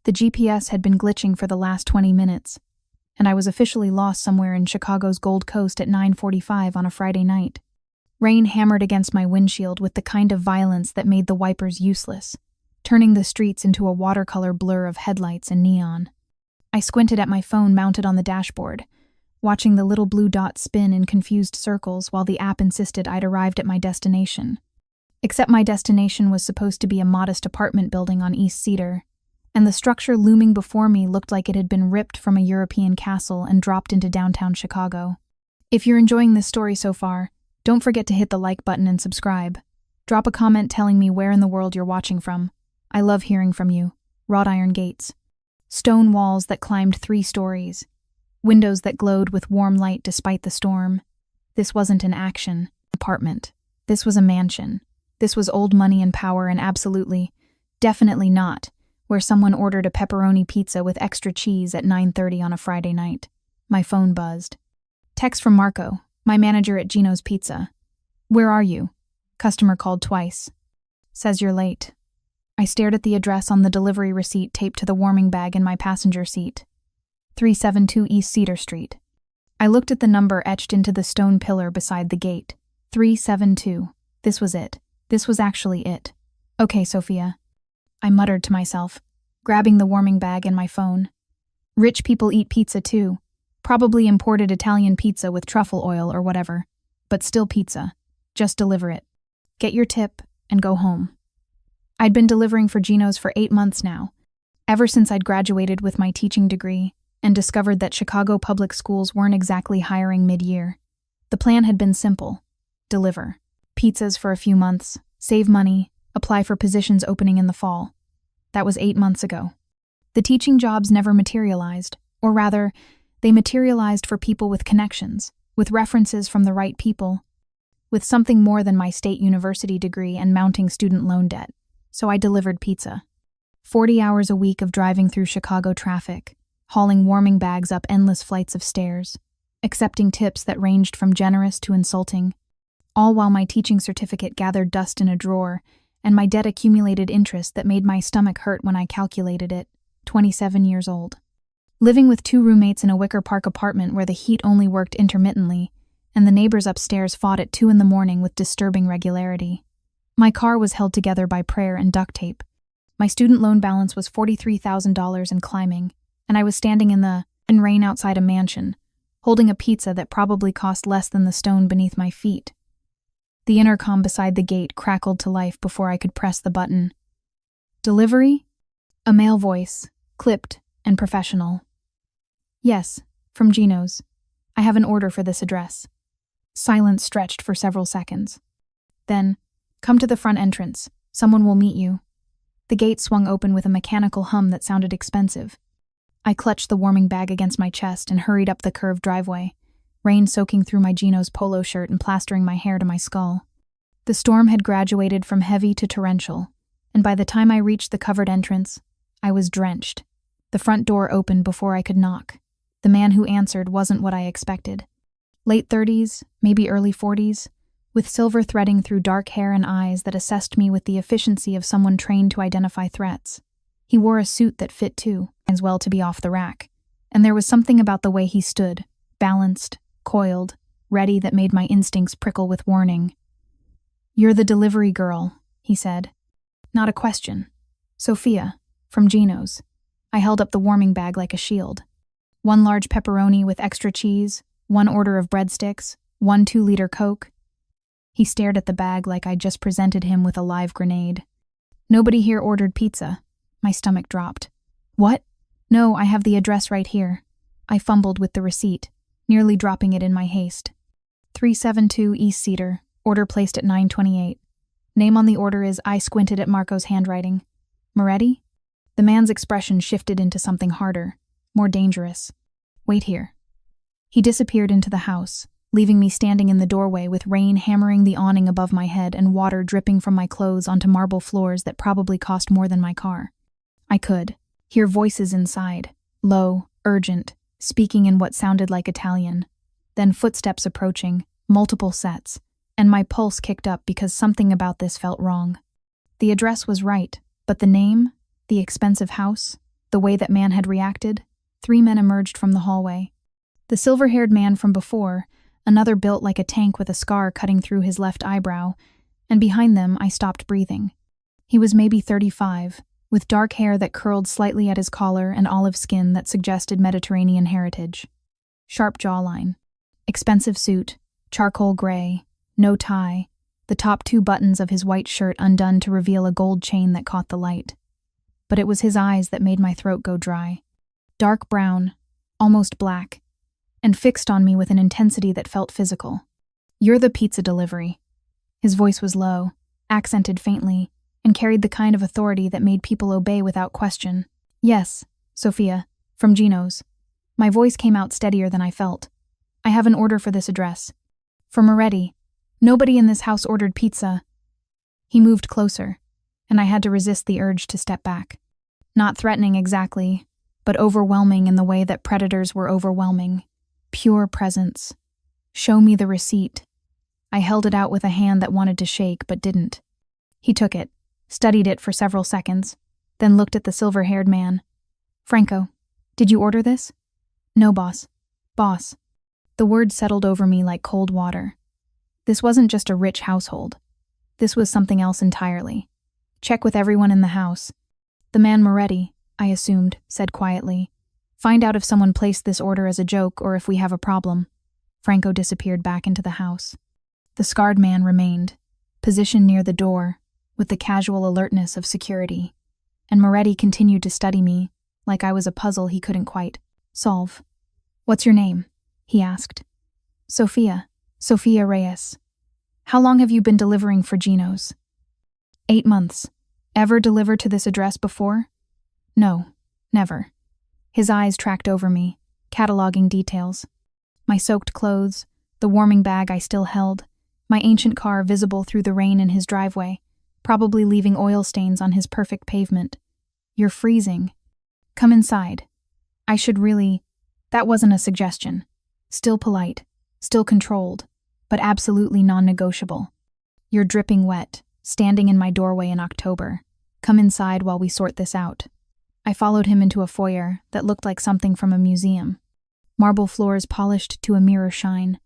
The GPS had been glitching for the last 20 minutes, and I was officially lost somewhere in Chicago's Gold Coast at 9:45 on a Friday night. Rain hammered against my windshield with the kind of violence that made the wipers useless, turning the streets into a watercolor blur of headlights and neon. I squinted at my phone mounted on the dashboard, watching the little blue dot spin in confused circles while the app insisted I'd arrived at my destination. Except my destination was supposed to be a modest apartment building on East Cedar, and the structure looming before me looked like it had been ripped from a European castle and dropped into downtown Chicago. If you're enjoying this story so far, don't forget to hit the like button and subscribe. Drop a comment telling me where in the world you're watching from. I love hearing from you. Wrought iron gates. Stone walls that climbed 3 stories. Windows that glowed with warm light despite the storm. This wasn't an action apartment. This was a mansion. This was old money and power, and absolutely, definitely not where someone ordered a pepperoni pizza with extra cheese at 9:30 on a Friday night. My phone buzzed. Text from Marco, my manager at Gino's Pizza. Where are you? Customer called twice. Says you're late. I stared at the address on the delivery receipt taped to the warming bag in my passenger seat. 372 East Cedar Street. I looked at the number etched into the stone pillar beside the gate. 372. This was it. This was actually it. Okay, Sofia. I muttered to myself, grabbing the warming bag and my phone. Rich people eat pizza too. Probably imported Italian pizza with truffle oil or whatever. But still pizza. Just deliver it. Get your tip and go home. I'd been delivering for Gino's for 8 months now, ever since I'd graduated with my teaching degree and discovered that Chicago public schools weren't exactly hiring mid-year. The plan had been simple. Deliver. Pizzas for a few months, save money, apply for positions opening in the fall. That was 8 months ago. The teaching jobs never materialized, or rather, they materialized for people with connections, with references from the right people, with something more than my state university degree and mounting student loan debt. So I delivered pizza. 40 hours a week of driving through Chicago traffic, hauling warming bags up endless flights of stairs, accepting tips that ranged from generous to insulting, all while my teaching certificate gathered dust in a drawer and my debt accumulated interest that made my stomach hurt when I calculated it, 27 years old. Living with 2 roommates in a Wicker Park apartment where the heat only worked intermittently, and the neighbors upstairs fought at 2 a.m. with disturbing regularity. My car was held together by prayer and duct tape. My student loan balance was $43,000 and climbing, and I was standing in the rain outside a mansion, holding a pizza that probably cost less than the stone beneath my feet. The intercom beside the gate crackled to life before I could press the button. Delivery? A male voice, clipped and professional. Yes, from Gino's. I have an order for this address. Silence stretched for several seconds. Then, come to the front entrance. Someone will meet you. The gate swung open with a mechanical hum that sounded expensive. I clutched the warming bag against my chest and hurried up the curved driveway, rain soaking through my Gino's polo shirt and plastering my hair to my skull. The storm had graduated from heavy to torrential, and by the time I reached the covered entrance, I was drenched. The front door opened before I could knock. The man who answered wasn't what I expected. Late 30s, maybe early 40s, with silver threading through dark hair and eyes that assessed me with the efficiency of someone trained to identify threats. He wore a suit that fit too, as well to be off the rack, and there was something about the way he stood, balanced, coiled, ready, that made my instincts prickle with warning. "You're the delivery girl," he said. Not a question. Sofia, from Gino's. I held up the warming bag like a shield. 1 large pepperoni with extra cheese, 1 order of breadsticks, 1 2-liter Coke. He stared at the bag like I'd just presented him with a live grenade. Nobody here ordered pizza. My stomach dropped. What? No, I have the address right here. I fumbled with the receipt, nearly dropping it in my haste. 372 East Cedar, order placed at 9:28. Name on the order is, I squinted at Marco's handwriting. Moretti? The man's expression shifted into something harder, more dangerous. Wait here. He disappeared into the house, leaving me standing in the doorway with rain hammering the awning above my head and water dripping from my clothes onto marble floors that probably cost more than my car. I could hear voices inside, low, urgent, speaking in what sounded like Italian. Then footsteps approaching, multiple sets, and my pulse kicked up because something about this felt wrong. The address was right, but the name, the expensive house, The way that man had reacted, 3 men emerged from the hallway. The silver-haired man from before, another built like a tank with a scar cutting through his left eyebrow, and behind them I stopped breathing. He was maybe 35, with dark hair that curled slightly at his collar and olive skin that suggested Mediterranean heritage. Sharp jawline. Expensive suit, charcoal gray, no tie, the top 2 buttons of his white shirt undone to reveal a gold chain that caught the light. But it was his eyes that made my throat go dry. Dark brown, almost black, and fixed on me with an intensity that felt physical. "You're the pizza delivery." His voice was low, accented faintly, and carried the kind of authority that made people obey without question. "Yes, Sofia, from Gino's." My voice came out steadier than I felt. "I have an order for this address. For Moretti. Nobody in this house ordered pizza." He moved closer, and I had to resist the urge to step back. Not threatening exactly, but overwhelming in the way that predators were overwhelming. Pure presence. "Show me the receipt." I held it out with a hand that wanted to shake but didn't. He took it, studied it for several seconds, then looked at the silver-haired man. "Franco, did you order this?" "No, boss." "Boss." The word settled over me like cold water. This wasn't just a rich household. This was something else entirely. "Check with everyone in the house." "The man Moretti," I assumed, said quietly. "Find out if someone placed this order as a joke or if we have a problem." Franco disappeared back into the house. The scarred man remained, positioned near the door, with the casual alertness of security, and Moretti continued to study me, like I was a puzzle he couldn't quite solve. "What's your name?" he asked. "Sofia. Sofia Reyes." "How long have you been delivering for Gino's?" 8 months. "Ever delivered to this address before?" "No, never." His eyes tracked over me, cataloging details. My soaked clothes, the warming bag I still held, my ancient car visible through the rain in his driveway, probably leaving oil stains on his perfect pavement. "You're freezing. Come inside." I should really... That wasn't a suggestion. Still polite, still controlled, but absolutely non-negotiable. "You're dripping wet, standing in my doorway in October. Come inside while we sort this out." I followed him into a foyer that looked like something from a museum. Marble floors polished to a mirror shine.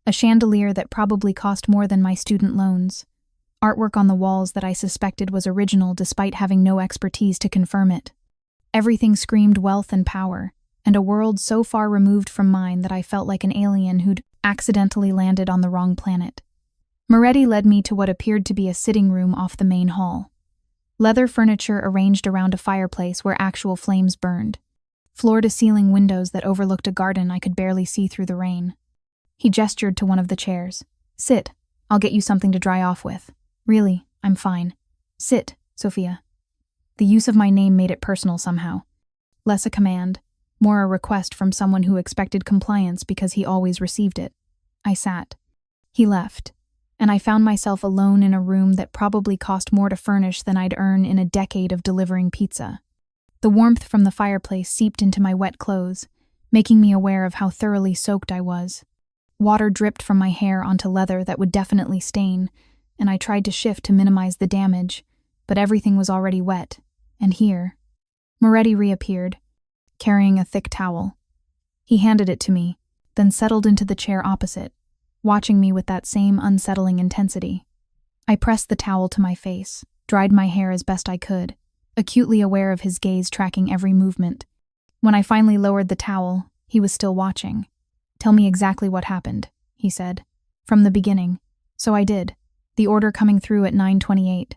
A chandelier that probably cost more than my student loans. Artwork on the walls that I suspected was original despite having no expertise to confirm it. Everything screamed wealth and power, and a world so far removed from mine that I felt like an alien who'd accidentally landed on the wrong planet. Moretti led me to what appeared to be a sitting room off the main hall. Leather furniture arranged around a fireplace where actual flames burned. Floor-to-ceiling windows that overlooked a garden I could barely see through the rain. He gestured to one of the chairs. "Sit. I'll get you something to dry off with." "Really, I'm fine." "Sit, Sofia." The use of my name made it personal somehow. Less a command, more a request from someone who expected compliance because he always received it. I sat. He left, and I found myself alone in a room that probably cost more to furnish than I'd earn in a decade of delivering pizza. The warmth from the fireplace seeped into my wet clothes, making me aware of how thoroughly soaked I was. Water dripped from my hair onto leather that would definitely stain, and I tried to shift to minimize the damage, but everything was already wet, and here. Moretti reappeared, carrying a thick towel. He handed it to me, then settled into the chair opposite, watching me with that same unsettling intensity. I pressed the towel to my face, dried my hair as best I could, acutely aware of his gaze tracking every movement. When I finally lowered the towel, he was still watching. "Tell me exactly what happened," he said. "From the beginning." So I did, the order coming through at 9:28.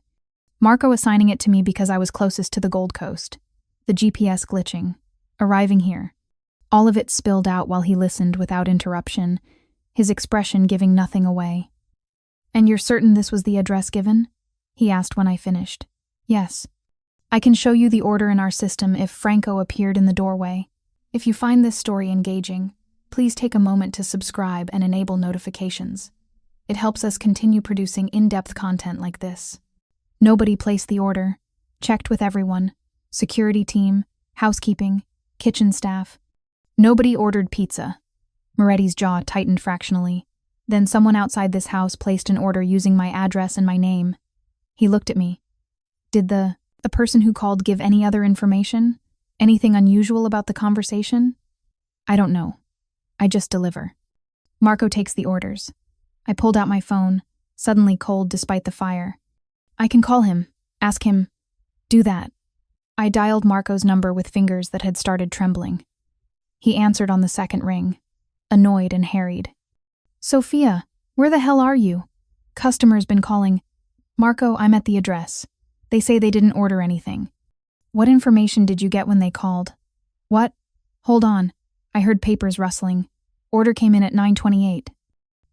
Marco assigning it to me because I was closest to the Gold Coast. The GPS glitching. Arriving here. All of it spilled out while he listened without interruption, his expression giving nothing away. "And you're certain this was the address given?" he asked when I finished. "Yes. I can show you the order in our system if Franco appeared in the doorway. If you find this story engaging, please take a moment to subscribe and enable notifications. It helps us continue producing in-depth content like this." Nobody placed the order. Checked with everyone. Security team, housekeeping, kitchen staff. Nobody ordered pizza. Moretti's jaw tightened fractionally. Then someone outside this house placed an order using my address and my name. He looked at me. "Did the person who called give any other information?" Anything unusual about the conversation? I don't know. I just deliver. Marco takes the orders. I pulled out my phone, suddenly cold despite the fire. I can call him. Ask him. Do that. I dialed Marco's number with fingers that had started trembling. He answered on the second ring, annoyed and harried. Sofia, where the hell are you? Customer's been calling. Marco, I'm at the address. They say they didn't order anything. What information did you get when they called? What? Hold on. I heard papers rustling. Order came in at 9:28.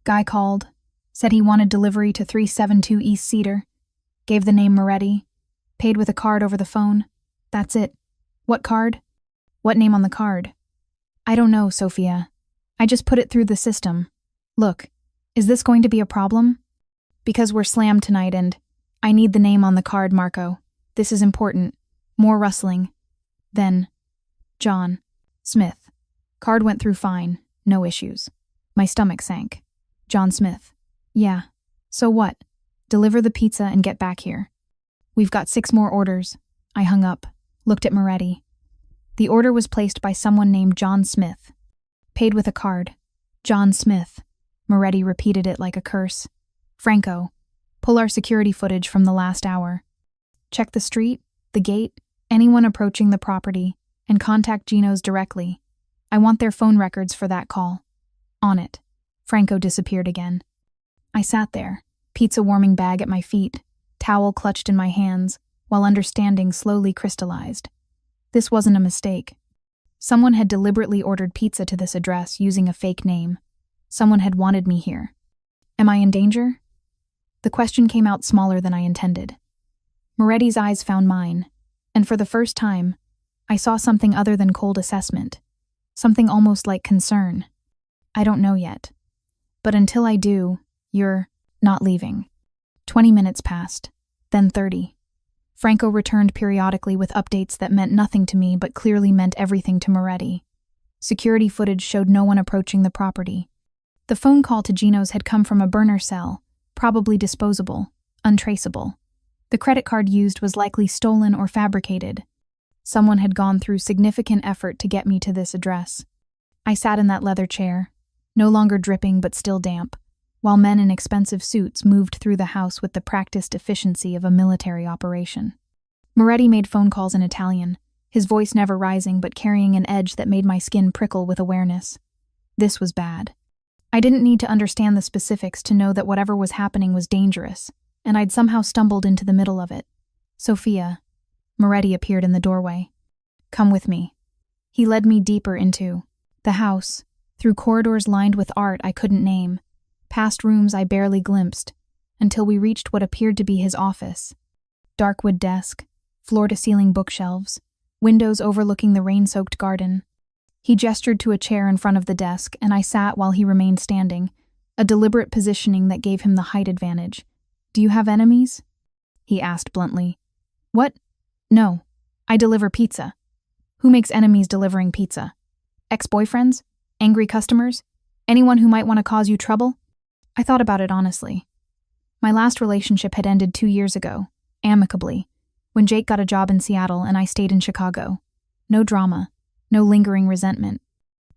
Guy called. Said he wanted delivery to 372 East Cedar. Gave the name Moretti. Paid with a card over the phone. That's it. What card? What name on the card? I don't know, Sofia. I just put it through the system. Look, is this going to be a problem? Because we're slammed tonight and I need the name on the card, Marco. This is important. More rustling. Then, John Smith. Card went through fine. No issues. My stomach sank. John Smith. Yeah. So what? Deliver the pizza and get back here. We've got 6 more orders. I hung up. Looked at Moretti. The order was placed by someone named John Smith. Paid with a card. John Smith. Moretti repeated it like a curse. Franco, pull our security footage from the last hour. Check the street, the gate, anyone approaching the property, and contact Gino's directly. I want their phone records for that call. On it. Franco disappeared again. I sat there, pizza warming bag at my feet, towel clutched in my hands, while understanding slowly crystallized. This wasn't a mistake. Someone had deliberately ordered pizza to this address using a fake name. Someone had wanted me here. Am I in danger? The question came out smaller than I intended. Moretti's eyes found mine, and for the first time, I saw something other than cold assessment, something almost like concern. I don't know yet. But until I do, you're not leaving. 20 minutes passed, then 30. Franco returned periodically with updates that meant nothing to me but clearly meant everything to Moretti. Security footage showed no one approaching the property. The phone call to Gino's had come from a burner cell, probably disposable, untraceable. The credit card used was likely stolen or fabricated. Someone had gone through significant effort to get me to this address. I sat in that leather chair, no longer dripping but still damp, while men in expensive suits moved through the house with the practiced efficiency of a military operation. Moretti made phone calls in Italian, his voice never rising but carrying an edge that made my skin prickle with awareness. This was bad. I didn't need to understand the specifics to know that whatever was happening was dangerous, and I'd somehow stumbled into the middle of it. Sofia. Moretti appeared in the doorway. Come with me. He led me deeper into the house, through corridors lined with art I couldn't name, past rooms I barely glimpsed, until we reached what appeared to be his office. Dark wood desk, floor-to-ceiling bookshelves, windows overlooking the rain-soaked garden. He gestured to a chair in front of the desk, and I sat while he remained standing, a deliberate positioning that gave him the height advantage. Do you have enemies? He asked bluntly. What? No. I deliver pizza. Who makes enemies delivering pizza? Ex-boyfriends? Angry customers? Anyone who might want to cause you trouble? I thought about it honestly. My last relationship had ended 2 years ago, amicably, when Jake got a job in Seattle and I stayed in Chicago. No drama. No lingering resentment.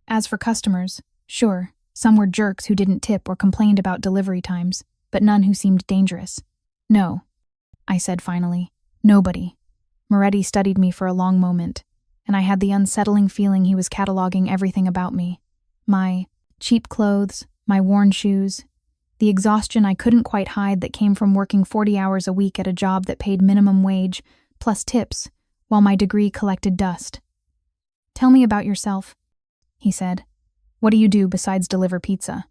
As for customers, sure, some were jerks who didn't tip or complained about delivery times, but none who seemed dangerous. No, I said finally. Nobody. Moretti studied me for a long moment, and I had the unsettling feeling he was cataloging everything about me. My cheap clothes, my worn shoes, the exhaustion I couldn't quite hide that came from working 40 hours a week at a job that paid minimum wage, plus tips, while my degree collected dust. Tell me about yourself, he said. What do you do besides deliver pizza?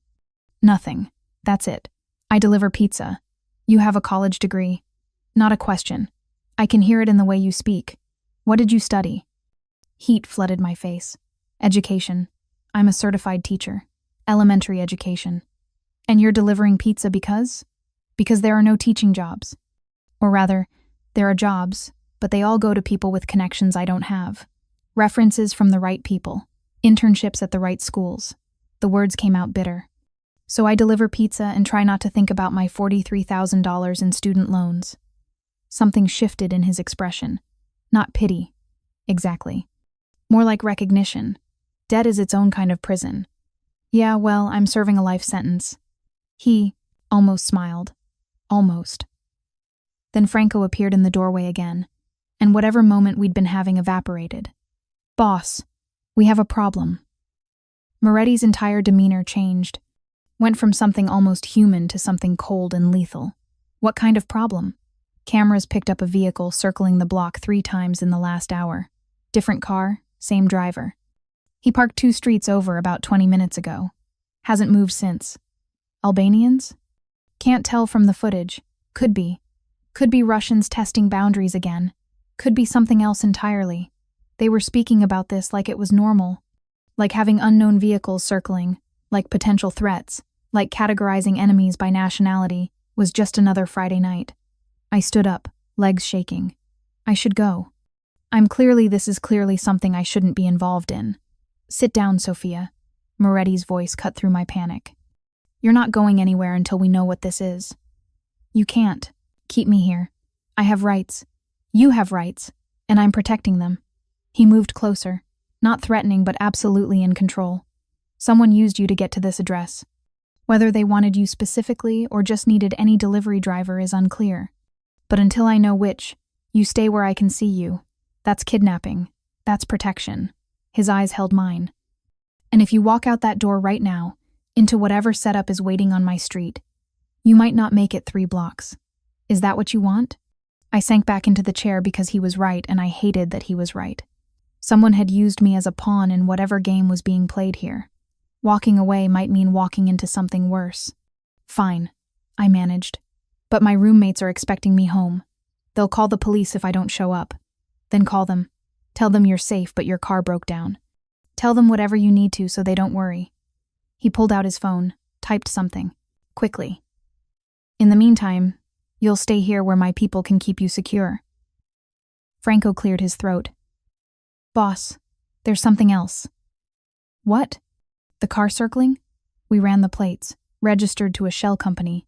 Nothing. That's it. I deliver pizza. You have a college degree. Not a question. I can hear it in the way you speak. What did you study? Heat flooded my face. Education. I'm a certified teacher. Elementary education. And you're delivering pizza because? Because there are no teaching jobs. Or rather, there are jobs, but they all go to people with connections I don't have. References from the right people. Internships at the right schools. The words came out bitter. So I deliver pizza and try not to think about my $43,000 in student loans. Something shifted in his expression. Not pity. Exactly. More like recognition. Debt is its own kind of prison. Yeah, well, I'm serving a life sentence. He almost smiled. Almost. Then Franco appeared in the doorway again, and whatever moment we'd been having evaporated. Boss, we have a problem. Moretti's entire demeanor changed, went from something almost human to something cold and lethal. What kind of problem? Cameras picked up a vehicle circling the block 3 times in the last hour. Different car, same driver. He parked 2 streets over about 20 minutes ago. Hasn't moved since. Albanians? Can't tell from the footage. Could be. Could be Russians testing boundaries again. Could be something else entirely. They were speaking about this like it was normal. Like having unknown vehicles circling, like potential threats, like categorizing enemies by nationality, was just another Friday night. I stood up, legs shaking. I should go. This is clearly something I shouldn't be involved in. Sit down, Sofia. Moretti's voice cut through my panic. You're not going anywhere until we know what this is. You can't. Keep me here. I have rights. You have rights, and I'm protecting them. He moved closer, not threatening but absolutely in control. Someone used you to get to this address. Whether they wanted you specifically or just needed any delivery driver is unclear. But until I know which, you stay where I can see you. That's kidnapping. That's protection. His eyes held mine. And if you walk out that door right now, into whatever setup is waiting on my street, you might not make it 3 blocks. Is that what you want? I sank back into the chair because he was right, and I hated that he was right. Someone had used me as a pawn in whatever game was being played here. Walking away might mean walking into something worse. Fine, I managed. But my roommates are expecting me home. They'll call the police if I don't show up. Then call them. Tell them you're safe but your car broke down. Tell them whatever you need to so they don't worry. He pulled out his phone, typed something. Quickly. In the meantime, you'll stay here where my people can keep you secure. Franco cleared his throat. Boss, there's something else. What? The car circling? We ran the plates, registered to a shell company.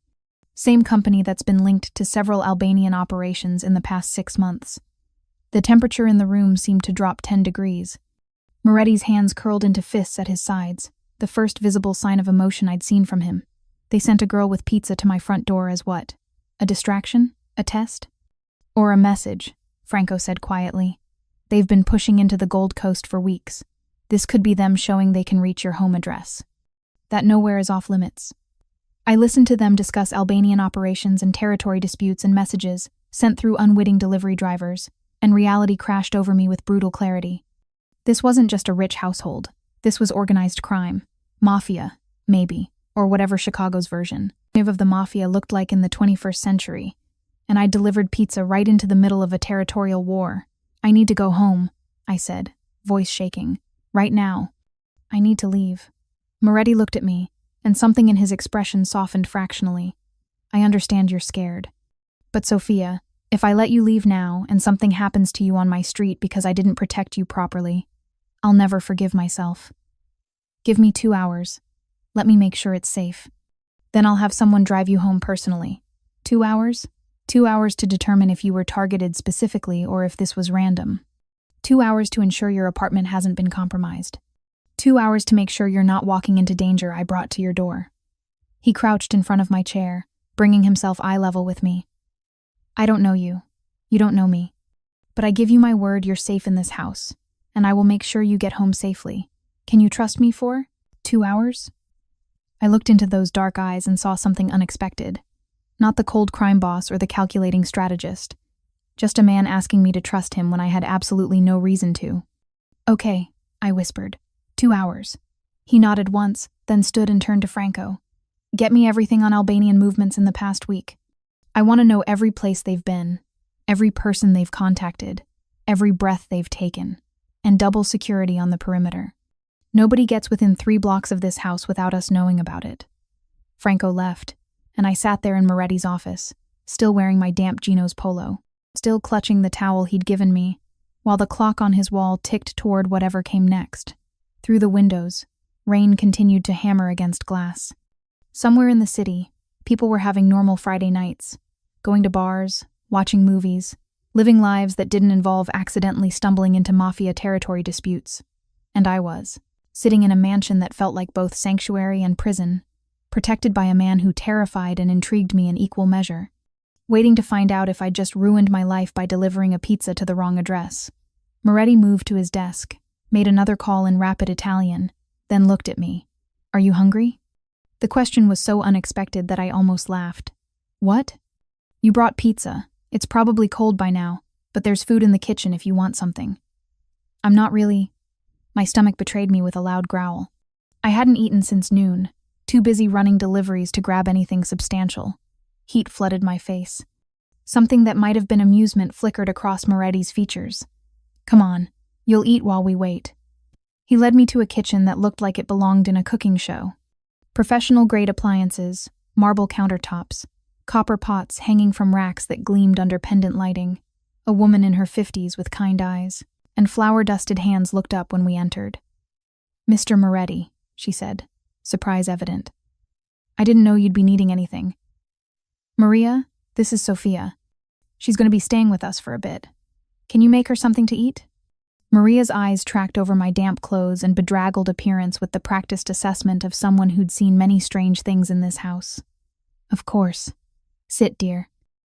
Same company that's been linked to several Albanian operations in the past 6 months. The temperature in the room seemed to drop 10 degrees. Moretti's hands curled into fists at his sides, the first visible sign of emotion I'd seen from him. They sent a girl with pizza to my front door as what? A distraction? A test? Or a message, Franco said quietly. They've been pushing into the Gold Coast for weeks. This could be them showing they can reach your home address. That nowhere is off limits. I listened to them discuss Albanian operations and territory disputes and messages sent through unwitting delivery drivers, and reality crashed over me with brutal clarity. This wasn't just a rich household. This was organized crime. Mafia, maybe, or whatever Chicago's version of the Mafia looked like in the 21st century. And I delivered pizza right into the middle of a territorial war. I need to go home, I said, voice shaking. Right now. I need to leave. Moretti looked at me, and something in his expression softened fractionally. I understand you're scared. But Sofia, if I let you leave now and something happens to you on my street because I didn't protect you properly, I'll never forgive myself. Give me 2 hours. Let me make sure it's safe. Then I'll have someone drive you home personally. 2 hours? 2 hours to determine if you were targeted specifically or if this was random. 2 hours to ensure your apartment hasn't been compromised. 2 hours to make sure you're not walking into danger I brought to your door. He crouched in front of my chair, bringing himself eye level with me. I don't know you. You don't know me. But I give you my word you're safe in this house, and I will make sure you get home safely. Can you trust me for 2 hours? I looked into those dark eyes and saw something unexpected. Not the cold crime boss or the calculating strategist. Just a man asking me to trust him when I had absolutely no reason to. Okay, I whispered. 2 hours. He nodded once, then stood and turned to Franco. Get me everything on Albanian movements in the past week. I want to know every place they've been, every person they've contacted, every breath they've taken, and double security on the perimeter. Nobody gets within 3 blocks of this house without us knowing about it. Franco left, and I sat there in Moretti's office, still wearing my damp Geno's polo, still clutching the towel he'd given me, while the clock on his wall ticked toward whatever came next. Through the windows, rain continued to hammer against glass. Somewhere in the city, people were having normal Friday nights, going to bars, watching movies, living lives that didn't involve accidentally stumbling into Mafia territory disputes. And I was, sitting in a mansion that felt like both sanctuary and prison, protected by a man who terrified and intrigued me in equal measure, waiting to find out if I'd just ruined my life by delivering a pizza to the wrong address. Moretti moved to his desk, made another call in rapid Italian, then looked at me. "Are you hungry?" The question was so unexpected that I almost laughed. "What?" "You brought pizza. It's probably cold by now, but there's food in the kitchen if you want something." "I'm not really—" My stomach betrayed me with a loud growl. I hadn't eaten since noon, too busy running deliveries to grab anything substantial. Heat flooded my face. Something that might have been amusement flickered across Moretti's features. "Come on, you'll eat while we wait." He led me to a kitchen that looked like it belonged in a cooking show. Professional-grade appliances, marble countertops, copper pots hanging from racks that gleamed under pendant lighting, a woman in her 50s with kind eyes, and flour-dusted hands looked up when we entered. "Mr. Moretti," she said, surprise evident. "I didn't know you'd be needing anything." "Maria, this is Sofia. She's going to be staying with us for a bit. Can you make her something to eat?" Maria's eyes tracked over my damp clothes and bedraggled appearance with the practiced assessment of someone who'd seen many strange things in this house. "Of course. Sit, dear.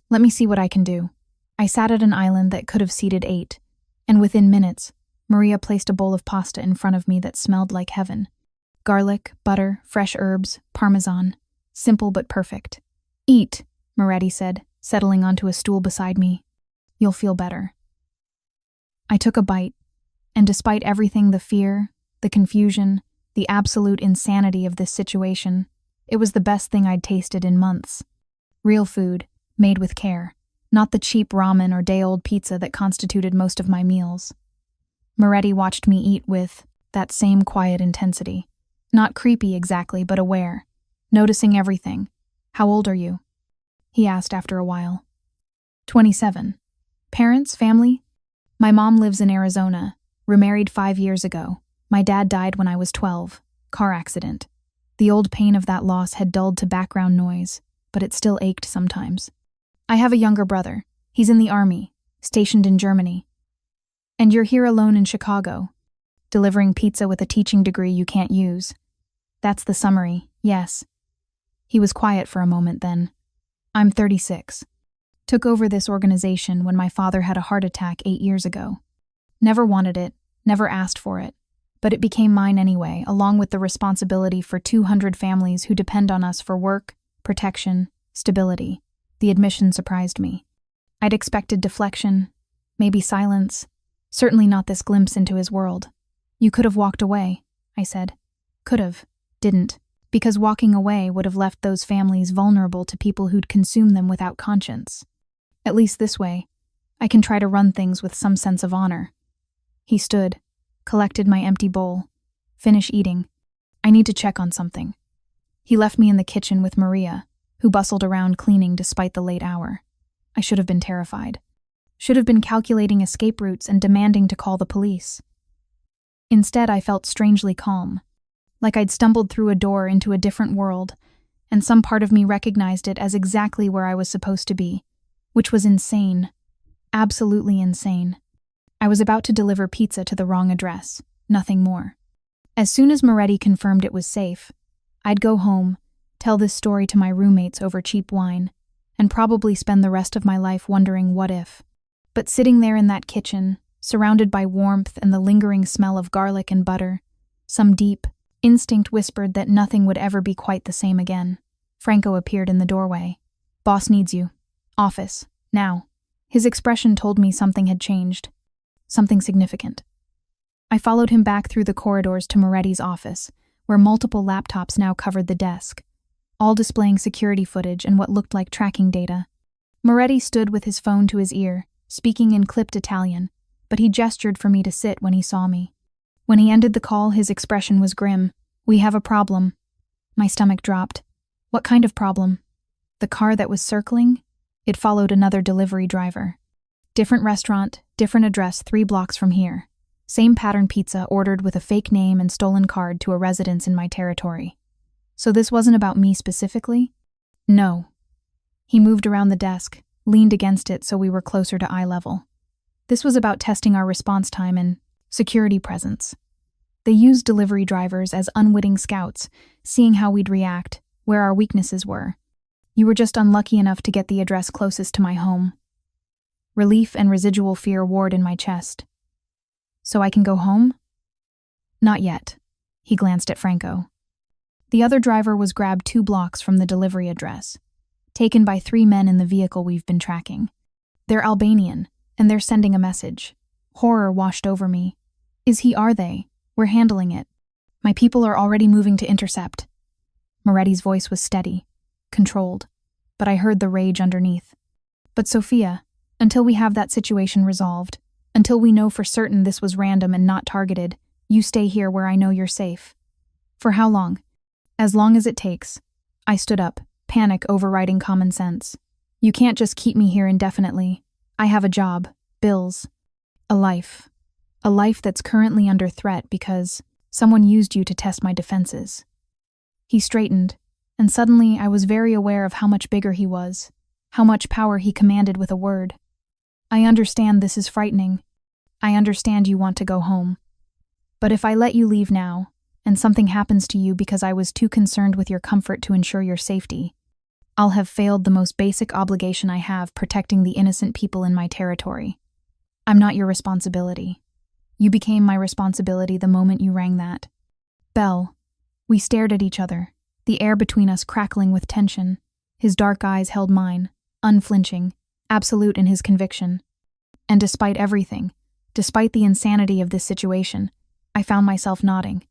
Let me see what I can do." I sat at an island that could have seated 8, and within minutes, Maria placed a bowl of pasta in front of me that smelled like heaven. Garlic, butter, fresh herbs, parmesan. Simple but perfect. "Eat," Moretti said, settling onto a stool beside me. "You'll feel better." I took a bite, and despite everything, the fear, the confusion, the absolute insanity of this situation, it was the best thing I'd tasted in months. Real food, made with care, not the cheap ramen or day-old pizza that constituted most of my meals. Moretti watched me eat with that same quiet intensity. Not creepy exactly, but aware, noticing everything. "How old are you?" he asked after a while. 27. "Parents, family?" "My mom lives in Arizona, remarried 5 years ago. My dad died when I was 12, car accident. The old pain of that loss had dulled to background noise, but it still ached sometimes. I have a younger brother. He's in the army, stationed in Germany. And you're here alone in Chicago, delivering pizza with a teaching degree you can't use." "That's the summary, yes." He was quiet for a moment then. "I'm 36. Took over this organization when my father had a heart attack 8 years ago. Never wanted it, never asked for it, but it became mine anyway, along with the responsibility for 200 families who depend on us for work, protection, stability." The admission surprised me. I'd expected deflection, maybe silence, certainly not this glimpse into his world. "You could have walked away," I said. "Could have, didn't, because walking away would have left those families vulnerable to people who'd consume them without conscience. At least this way, I can try to run things with some sense of honor." He stood, collected my empty bowl, finished eating. "I need to check on something." He left me in the kitchen with Maria, who bustled around cleaning despite the late hour. I should have been terrified. Should have been calculating escape routes and demanding to call the police. Instead, I felt strangely calm, like I'd stumbled through a door into a different world, and some part of me recognized it as exactly where I was supposed to be, which was insane. Absolutely insane. I was about to deliver pizza to the wrong address, nothing more. As soon as Moretti confirmed it was safe, I'd go home, tell this story to my roommates over cheap wine, and probably spend the rest of my life wondering what if. But sitting there in that kitchen, surrounded by warmth and the lingering smell of garlic and butter, some deep instinct whispered that nothing would ever be quite the same again. Franco appeared in the doorway. "Boss needs you. Office. Now." His expression told me something had changed. Something significant. I followed him back through the corridors to Moretti's office, where multiple laptops now covered the desk, all displaying security footage and what looked like tracking data. Moretti stood with his phone to his ear, speaking in clipped Italian, but he gestured for me to sit when he saw me. When he ended the call, his expression was grim. "We have a problem." My stomach dropped. What kind of problem? The car that was circling? It followed another delivery driver. Different restaurant, different address 3 blocks from here. Same pattern pizza ordered with a fake name and stolen card to a residence in my territory. So this wasn't about me specifically? No. He moved around the desk, leaned against it so we were closer to eye level. This was about testing our response time and security presence. They used delivery drivers as unwitting scouts, seeing how we'd react, where our weaknesses were. You were just unlucky enough to get the address closest to my home. Relief and residual fear warred in my chest. So I can go home? Not yet. He glanced at Franco. The other driver was grabbed 2 blocks from the delivery address, taken by 3 men in the vehicle we've been tracking. They're Albanian, and they're sending a message. Horror washed over me. Are they? We're handling it. My people are already moving to intercept. Moretti's voice was steady, controlled, but I heard the rage underneath. But Sofia, until we have that situation resolved, until we know for certain this was random and not targeted, you stay here where I know you're safe. For how long? As long as it takes. I stood up, panic overriding common sense. You can't just keep me here indefinitely. I have a job, bills, a life. A life that's currently under threat because someone used you to test my defenses. He straightened, and suddenly I was very aware of how much bigger he was, how much power he commanded with a word. I understand this is frightening. I understand you want to go home. But if I let you leave now, and something happens to you because I was too concerned with your comfort to ensure your safety, I'll have failed the most basic obligation I have, protecting the innocent people in my territory. I'm not your responsibility. You became my responsibility the moment you rang that bell. We stared at each other, the air between us crackling with tension. His dark eyes held mine, unflinching, absolute in his conviction. And despite everything, despite the insanity of this situation, I found myself nodding.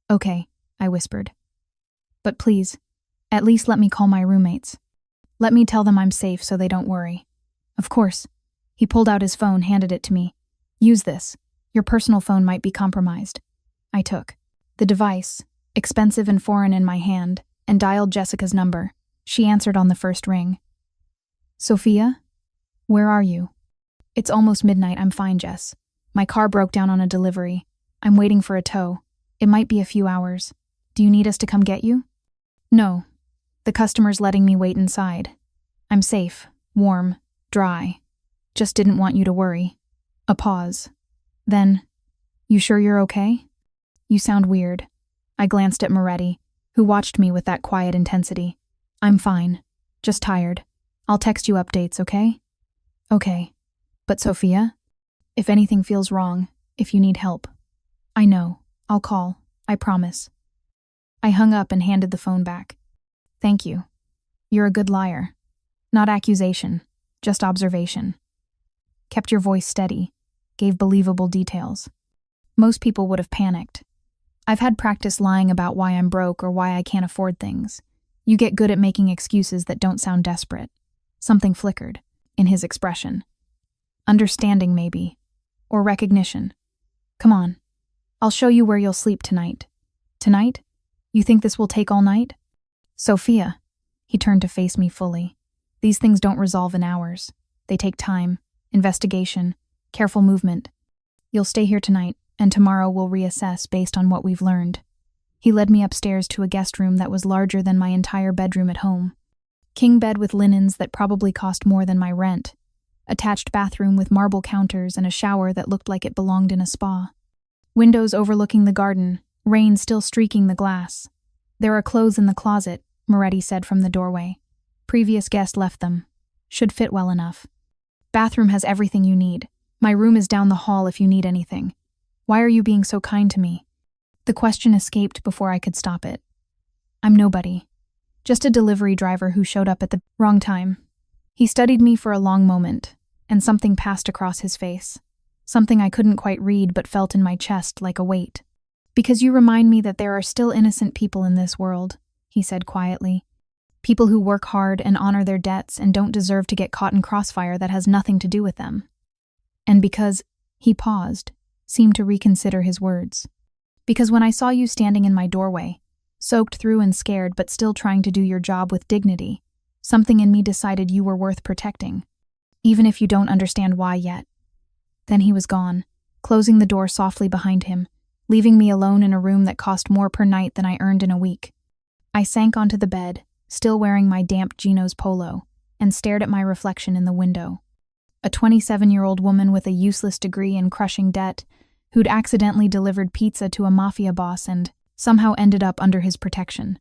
Okay, I whispered. But please, at least let me call my roommates. Let me tell them I'm safe so they don't worry. Of course. He pulled out his phone, handed it to me. Use this. Your personal phone might be compromised. I took the device, expensive and foreign, in my hand, and dialed Jessica's number. She answered on the first ring. Sofia? Where are you? It's almost midnight. I'm fine, Jess. My car broke down on a delivery. I'm waiting for a tow. It might be a few hours. Do you need us to come get you? No. The customer's letting me wait inside. I'm safe, warm, dry. Just didn't want you to worry. A pause. Then, you sure you're okay? You sound weird. I glanced at Moretti, who watched me with that quiet intensity. I'm fine. Just tired. I'll text you updates, okay? Okay. But Sofia? If anything feels wrong, if you need help. I know. I'll call. I promise. I hung up and handed the phone back. Thank you. You're a good liar. Not accusation, just observation. Kept your voice steady. Gave believable details. Most people would have panicked. I've had practice lying about why I'm broke or why I can't afford things. You get good at making excuses that don't sound desperate. Something flickered in his expression. Understanding, maybe. Or recognition. Come on. I'll show you where you'll sleep tonight. Tonight? You think this will take all night? Sofia. He turned to face me fully. These things don't resolve in hours. They take time, investigation, careful movement. You'll stay here tonight, and tomorrow we'll reassess based on what we've learned. He led me upstairs to a guest room that was larger than my entire bedroom at home. King bed with linens that probably cost more than my rent. Attached bathroom with marble counters and a shower that looked like it belonged in a spa. Windows overlooking the garden, rain still streaking the glass. There are clothes in the closet, Moretti said from the doorway. Previous guest left them. Should fit well enough. Bathroom has everything you need. My room is down the hall if you need anything. Why are you being so kind to me? The question escaped before I could stop it. I'm nobody. Just a delivery driver who showed up at the wrong time. He studied me for a long moment, and something passed across his face. Something I couldn't quite read but felt in my chest like a weight. Because you remind me that there are still innocent people in this world, he said quietly. People who work hard and honor their debts and don't deserve to get caught in crossfire that has nothing to do with them. And because, he paused, seemed to reconsider his words. Because when I saw you standing in my doorway, soaked through and scared but still trying to do your job with dignity, something in me decided you were worth protecting, even if you don't understand why yet. Then he was gone, closing the door softly behind him, leaving me alone in a room that cost more per night than I earned in a week. I sank onto the bed, still wearing my damp Geno's polo, and stared at my reflection in the window. A 27-year-old woman with a useless degree and crushing debt, who'd accidentally delivered pizza to a Mafia boss and somehow ended up under his protection.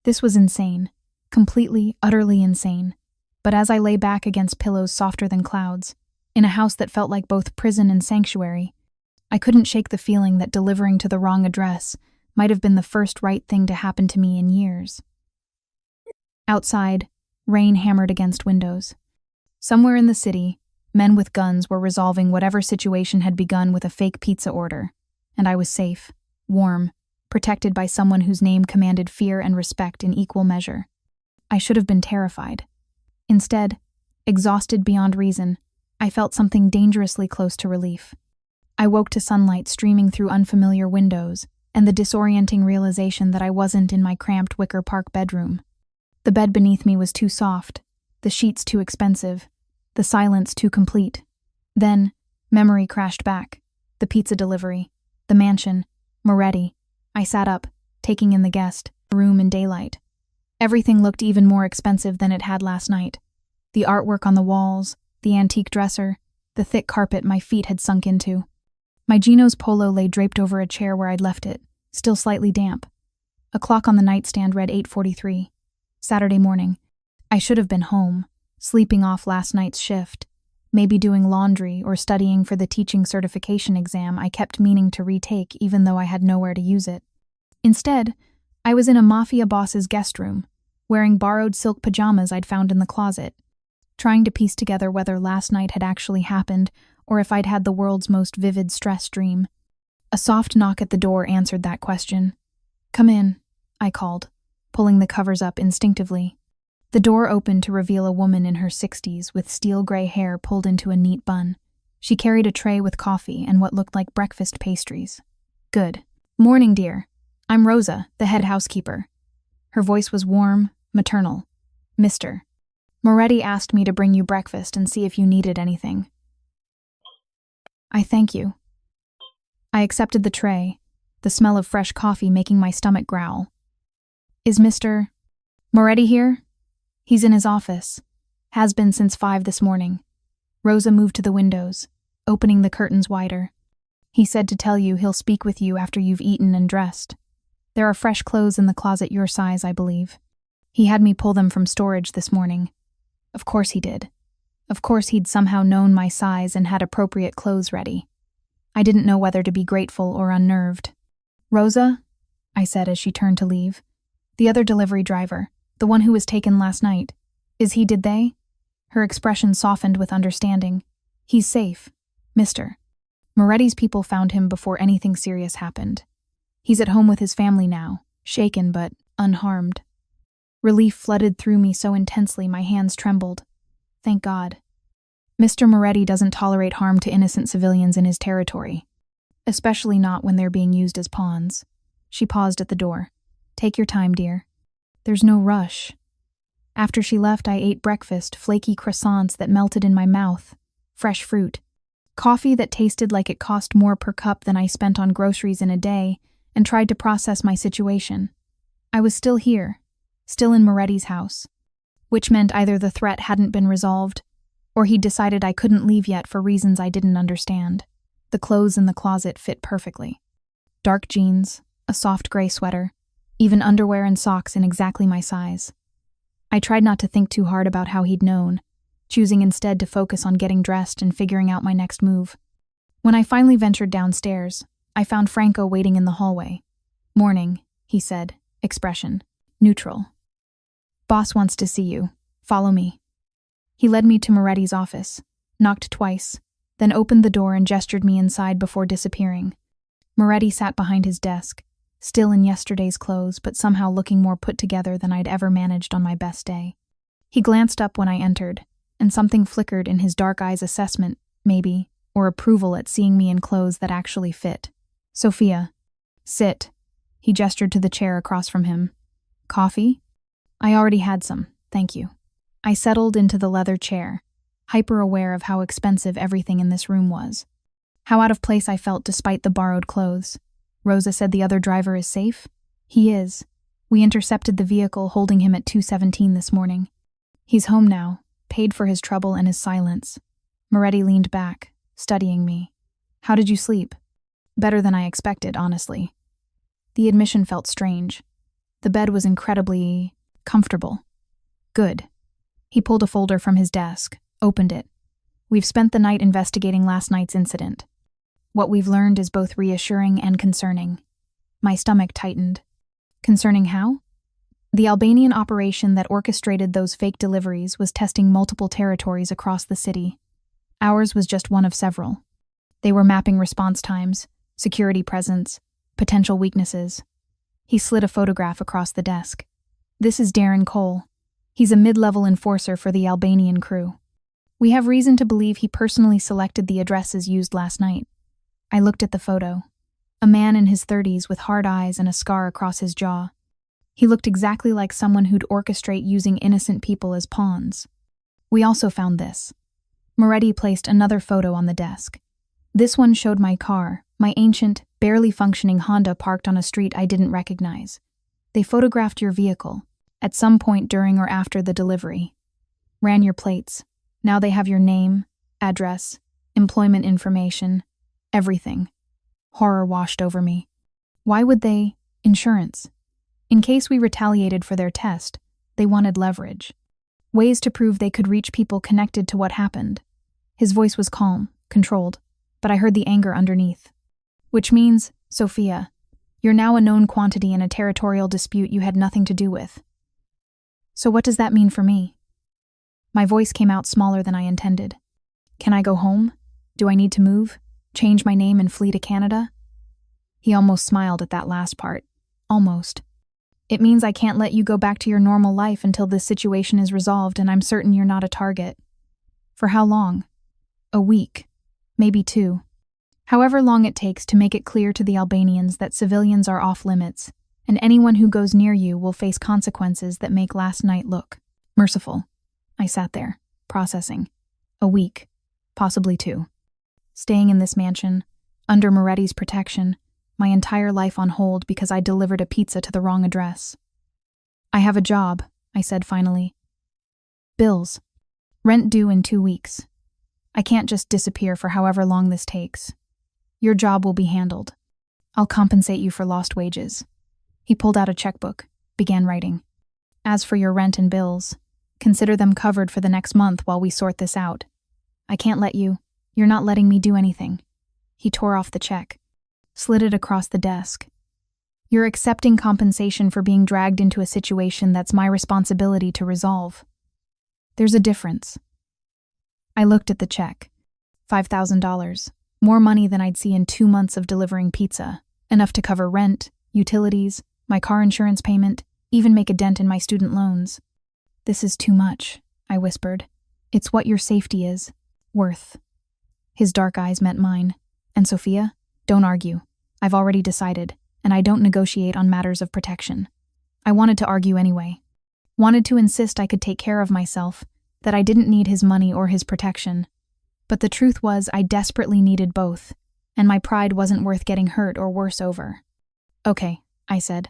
This was insane. Completely, utterly insane. But as I lay back against pillows softer than clouds, in a house that felt like both prison and sanctuary, I couldn't shake the feeling that delivering to the wrong address might have been the first right thing to happen to me in years. Outside, rain hammered against windows. Somewhere in the city, men with guns were resolving whatever situation had begun with a fake pizza order, and I was safe, warm, protected by someone whose name commanded fear and respect in equal measure. I should have been terrified. Instead, exhausted beyond reason, I felt something dangerously close to relief. I woke to sunlight streaming through unfamiliar windows and the disorienting realization that I wasn't in my cramped Wicker Park bedroom. The bed beneath me was too soft, the sheets too expensive, the silence too complete. Then, memory crashed back. The pizza delivery, the mansion, Moretti. I sat up, taking in the guest room in daylight. Everything looked even more expensive than it had last night. The artwork on the walls, the antique dresser, the thick carpet my feet had sunk into. My Geno's polo lay draped over a chair where I'd left it, still slightly damp. A clock on the nightstand read 8:43. Saturday morning. I should have been home, sleeping off last night's shift, maybe doing laundry or studying for the teaching certification exam I kept meaning to retake even though I had nowhere to use it. Instead, I was in a Mafia boss's guest room, wearing borrowed silk pajamas I'd found in the closet, trying to piece together whether last night had actually happened or if I'd had the world's most vivid stress dream. A soft knock at the door answered that question. "Come in," I called, pulling the covers up instinctively. The door opened to reveal a woman in her 60s with steel-gray hair pulled into a neat bun. She carried a tray with coffee and what looked like breakfast pastries. "Good. Morning, dear. I'm Rosa, the head housekeeper." Her voice was warm, maternal. "Mr. Moretti asked me to bring you breakfast and see if you needed anything." "I thank you." I accepted the tray, the smell of fresh coffee making my stomach growl. "Is Mr. Moretti here?" "He's in his office. Has been since 5 this morning." Rosa moved to the windows, opening the curtains wider. "He said to tell you he'll speak with you after you've eaten and dressed. There are fresh clothes in the closet your size, I believe. He had me pull them from storage this morning." Of course he did. Of course he'd somehow known my size and had appropriate clothes ready. I didn't know whether to be grateful or unnerved. "Rosa?" I said as she turned to leave. "The other delivery driver, the one who was taken last night. Is he, did they?" Her expression softened with understanding. "He's safe, Mr. Moretti's people found him before anything serious happened. He's at home with his family now, shaken but unharmed." Relief flooded through me so intensely my hands trembled. Thank God. Mr. Moretti doesn't tolerate harm to innocent civilians in his territory, especially not when they're being used as pawns. She paused at the door. "Take your time, dear. There's no rush." After she left, I ate breakfast, flaky croissants that melted in my mouth, fresh fruit, coffee that tasted like it cost more per cup than I spent on groceries in a day, and tried to process my situation. I was still here, still in Moretti's house, which meant either the threat hadn't been resolved, or he'd decided I couldn't leave yet for reasons I didn't understand. The clothes in the closet fit perfectly. Dark jeans, a soft gray sweater, even underwear and socks in exactly my size. I tried not to think too hard about how he'd known, choosing instead to focus on getting dressed and figuring out my next move. When I finally ventured downstairs, I found Franco waiting in the hallway. "Morning," he said, expression neutral. "Boss wants to see you. Follow me." He led me to Moretti's office, knocked twice, then opened the door and gestured me inside before disappearing. Moretti sat behind his desk, still in yesterday's clothes but somehow looking more put together than I'd ever managed on my best day. He glanced up when I entered, and something flickered in his dark eyes, assessment, maybe, or approval at seeing me in clothes that actually fit. "Sofia, sit." He gestured to the chair across from him. "Coffee?" "I already had some, thank you." I settled into the leather chair, hyper-aware of how expensive everything in this room was. How out of place I felt despite the borrowed clothes. Rosa said the other driver is safe? He is. We intercepted the vehicle holding him at 2:17 this morning. He's home now, paid for his trouble and his silence. Moretti leaned back, studying me. How did you sleep? Better than I expected, honestly. The admission felt strange. The bed was incredibly comfortable. Good. He pulled a folder from his desk, opened it. We've spent the night investigating last night's incident. What we've learned is both reassuring and concerning. My stomach tightened. Concerning how? The Albanian operation that orchestrated those fake deliveries was testing multiple territories across the city. Ours was just one of several. They were mapping response times, security presence, potential weaknesses. He slid a photograph across the desk. This is Darren Cole. He's a mid-level enforcer for the Albanian crew. We have reason to believe he personally selected the addresses used last night. I looked at the photo. A man in his 30s with hard eyes and a scar across his jaw. He looked exactly like someone who'd orchestrate using innocent people as pawns. We also found this. Moretti placed another photo on the desk. This one showed my car, my ancient, barely functioning Honda parked on a street I didn't recognize. They photographed your vehicle, at some point during or after the delivery. Ran your plates. Now they have your name, address, employment information, everything. Horror washed over me. Why would they? Insurance. In case we retaliated for their test, they wanted leverage. Ways to prove they could reach people connected to what happened. His voice was calm, controlled, but I heard the anger underneath. Which means, Sofia, you're now a known quantity in a territorial dispute you had nothing to do with. So what does that mean for me? My voice came out smaller than I intended. Can I go home? Do I need to move? Change my name and flee to Canada? He almost smiled at that last part. Almost. It means I can't let you go back to your normal life until this situation is resolved and I'm certain you're not a target. For how long? A week. Maybe 2. However long it takes to make it clear to the Albanians that civilians are off limits, and anyone who goes near you will face consequences that make last night look merciful. I sat there, processing. A week. Possibly 2. Staying in this mansion, under Moretti's protection, my entire life on hold because I delivered a pizza to the wrong address. I have a job, I said finally. Bills. Rent due in 2 weeks. I can't just disappear for however long this takes. Your job will be handled. I'll compensate you for lost wages. He pulled out a checkbook, began writing. As for your rent and bills, consider them covered for the next month while we sort this out. I can't let you. You're not letting me do anything. He tore off the check, slid it across the desk. You're accepting compensation for being dragged into a situation that's my responsibility to resolve. There's a difference. I looked at the check. $5,000. More money than I'd see in 2 months of delivering pizza. Enough to cover rent, utilities, my car insurance payment, even make a dent in my student loans. This is too much, I whispered. It's what your safety is worth. His dark eyes met mine. And Sofia, don't argue. I've already decided, and I don't negotiate on matters of protection. I wanted to argue anyway. Wanted to insist I could take care of myself, that I didn't need his money or his protection. But the truth was I desperately needed both, and my pride wasn't worth getting hurt or worse over. Okay, I said.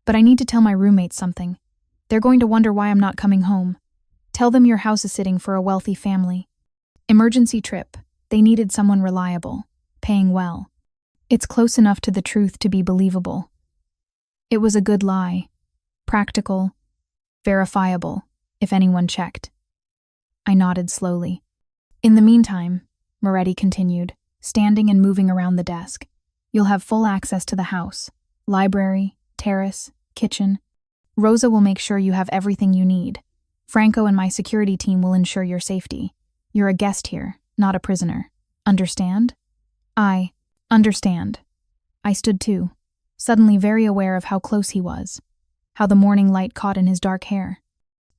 But I need to tell my roommates something. They're going to wonder why I'm not coming home. Tell them your house is sitting for a wealthy family. Emergency trip. They needed someone reliable, paying well. It's close enough to the truth to be believable. It was a good lie. Practical. Verifiable, if anyone checked. I nodded slowly. In the meantime, Moretti continued, standing and moving around the desk, you'll have full access to the house. Library, terrace, kitchen. Rosa will make sure you have everything you need. Franco and my security team will ensure your safety. You're a guest here, not a prisoner. Understand? I understand. I stood too, suddenly very aware of how close he was, how the morning light caught in his dark hair,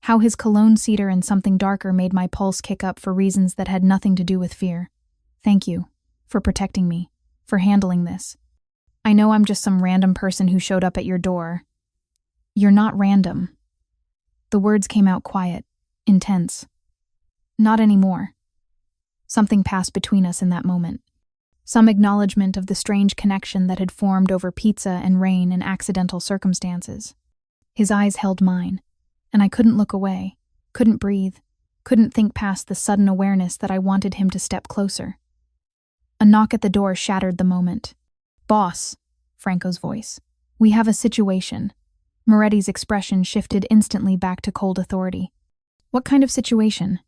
how his cologne cedar and something darker made my pulse kick up for reasons that had nothing to do with fear. Thank you, for protecting me, for handling this. I know I'm just some random person who showed up at your door. You're not random. The words came out quiet, intense. Not anymore. Something passed between us in that moment. Some acknowledgement of the strange connection that had formed over pizza and rain and accidental circumstances. His eyes held mine, and I couldn't look away, couldn't breathe, couldn't think past the sudden awareness that I wanted him to step closer. A knock at the door shattered the moment. "Boss," Franco's voice. "We have a situation." Moretti's expression shifted instantly back to cold authority. "What kind of situation?"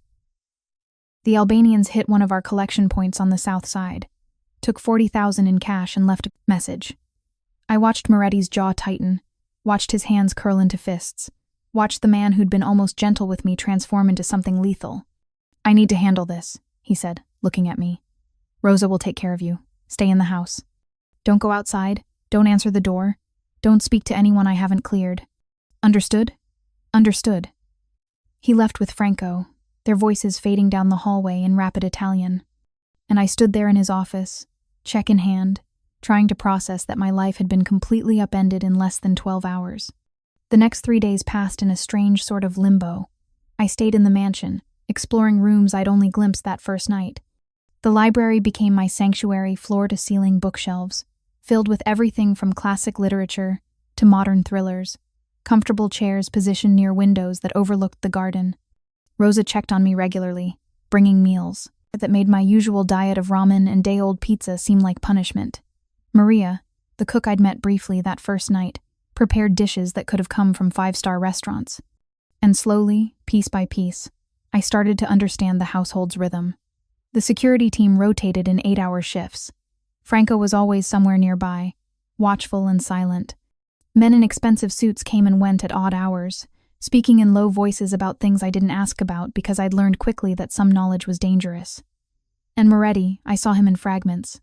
"The Albanians hit one of our collection points on the south side, took 40,000 in cash and left a message." I watched Moretti's jaw tighten, watched his hands curl into fists, watched the man who'd been almost gentle with me transform into something lethal. "I need to handle this," he said, looking at me. "Rosa will take care of you. Stay in the house. Don't go outside. Don't answer the door. Don't speak to anyone I haven't cleared. Understood?" "Understood." He left with Franco, their voices fading down the hallway in rapid Italian. And I stood there in his office, check in hand, trying to process that my life had been completely upended in less than 12 hours. The next 3 days passed in a strange sort of limbo. I stayed in the mansion, exploring rooms I'd only glimpsed that first night. The library became my sanctuary, floor-to-ceiling bookshelves, filled with everything from classic literature to modern thrillers, comfortable chairs positioned near windows that overlooked the garden. Rosa checked on me regularly, bringing meals that made my usual diet of ramen and day-old pizza seem like punishment. Maria, the cook I'd met briefly that first night, prepared dishes that could have come from 5-star restaurants. And slowly, piece by piece, I started to understand the household's rhythm. The security team rotated in 8-hour shifts. Franco was always somewhere nearby, watchful and silent. Men in expensive suits came and went at odd hours, speaking in low voices about things I didn't ask about because I'd learned quickly that some knowledge was dangerous. And Moretti, I saw him in fragments,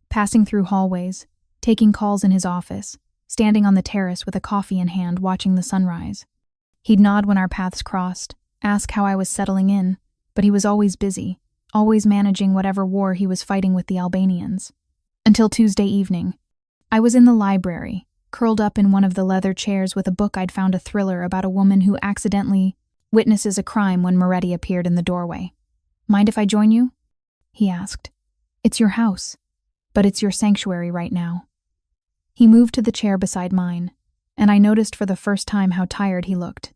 passing through hallways, taking calls in his office, standing on the terrace with a coffee in hand watching the sunrise. He'd nod when our paths crossed, ask how I was settling in, but he was always busy, always managing whatever war he was fighting with the Albanians. Until Tuesday evening. I was in the library, curled up in one of the leather chairs with a book I'd found, a thriller about a woman who accidentally witnesses a crime when Moretti appeared in the doorway. "Mind if I join you?" he asked. "It's your house, but it's your sanctuary right now." He moved to the chair beside mine, and I noticed for the first time how tired he looked.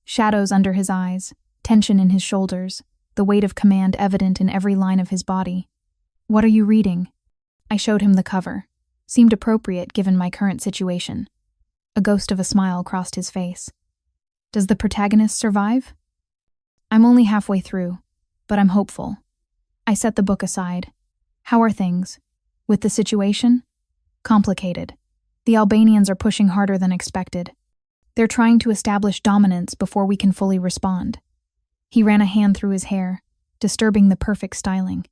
Shadows under his eyes, tension in his shoulders, the weight of command evident in every line of his body. "What are you reading?" I showed him the cover. Seemed appropriate given my current situation. A ghost of a smile crossed his face. "Does the protagonist survive?" "I'm only halfway through, but I'm hopeful." I set the book aside. "How are things? With the situation?" "Complicated. The Albanians are pushing harder than expected. They're trying to establish dominance before we can fully respond." He ran a hand through his hair, disturbing the perfect styling.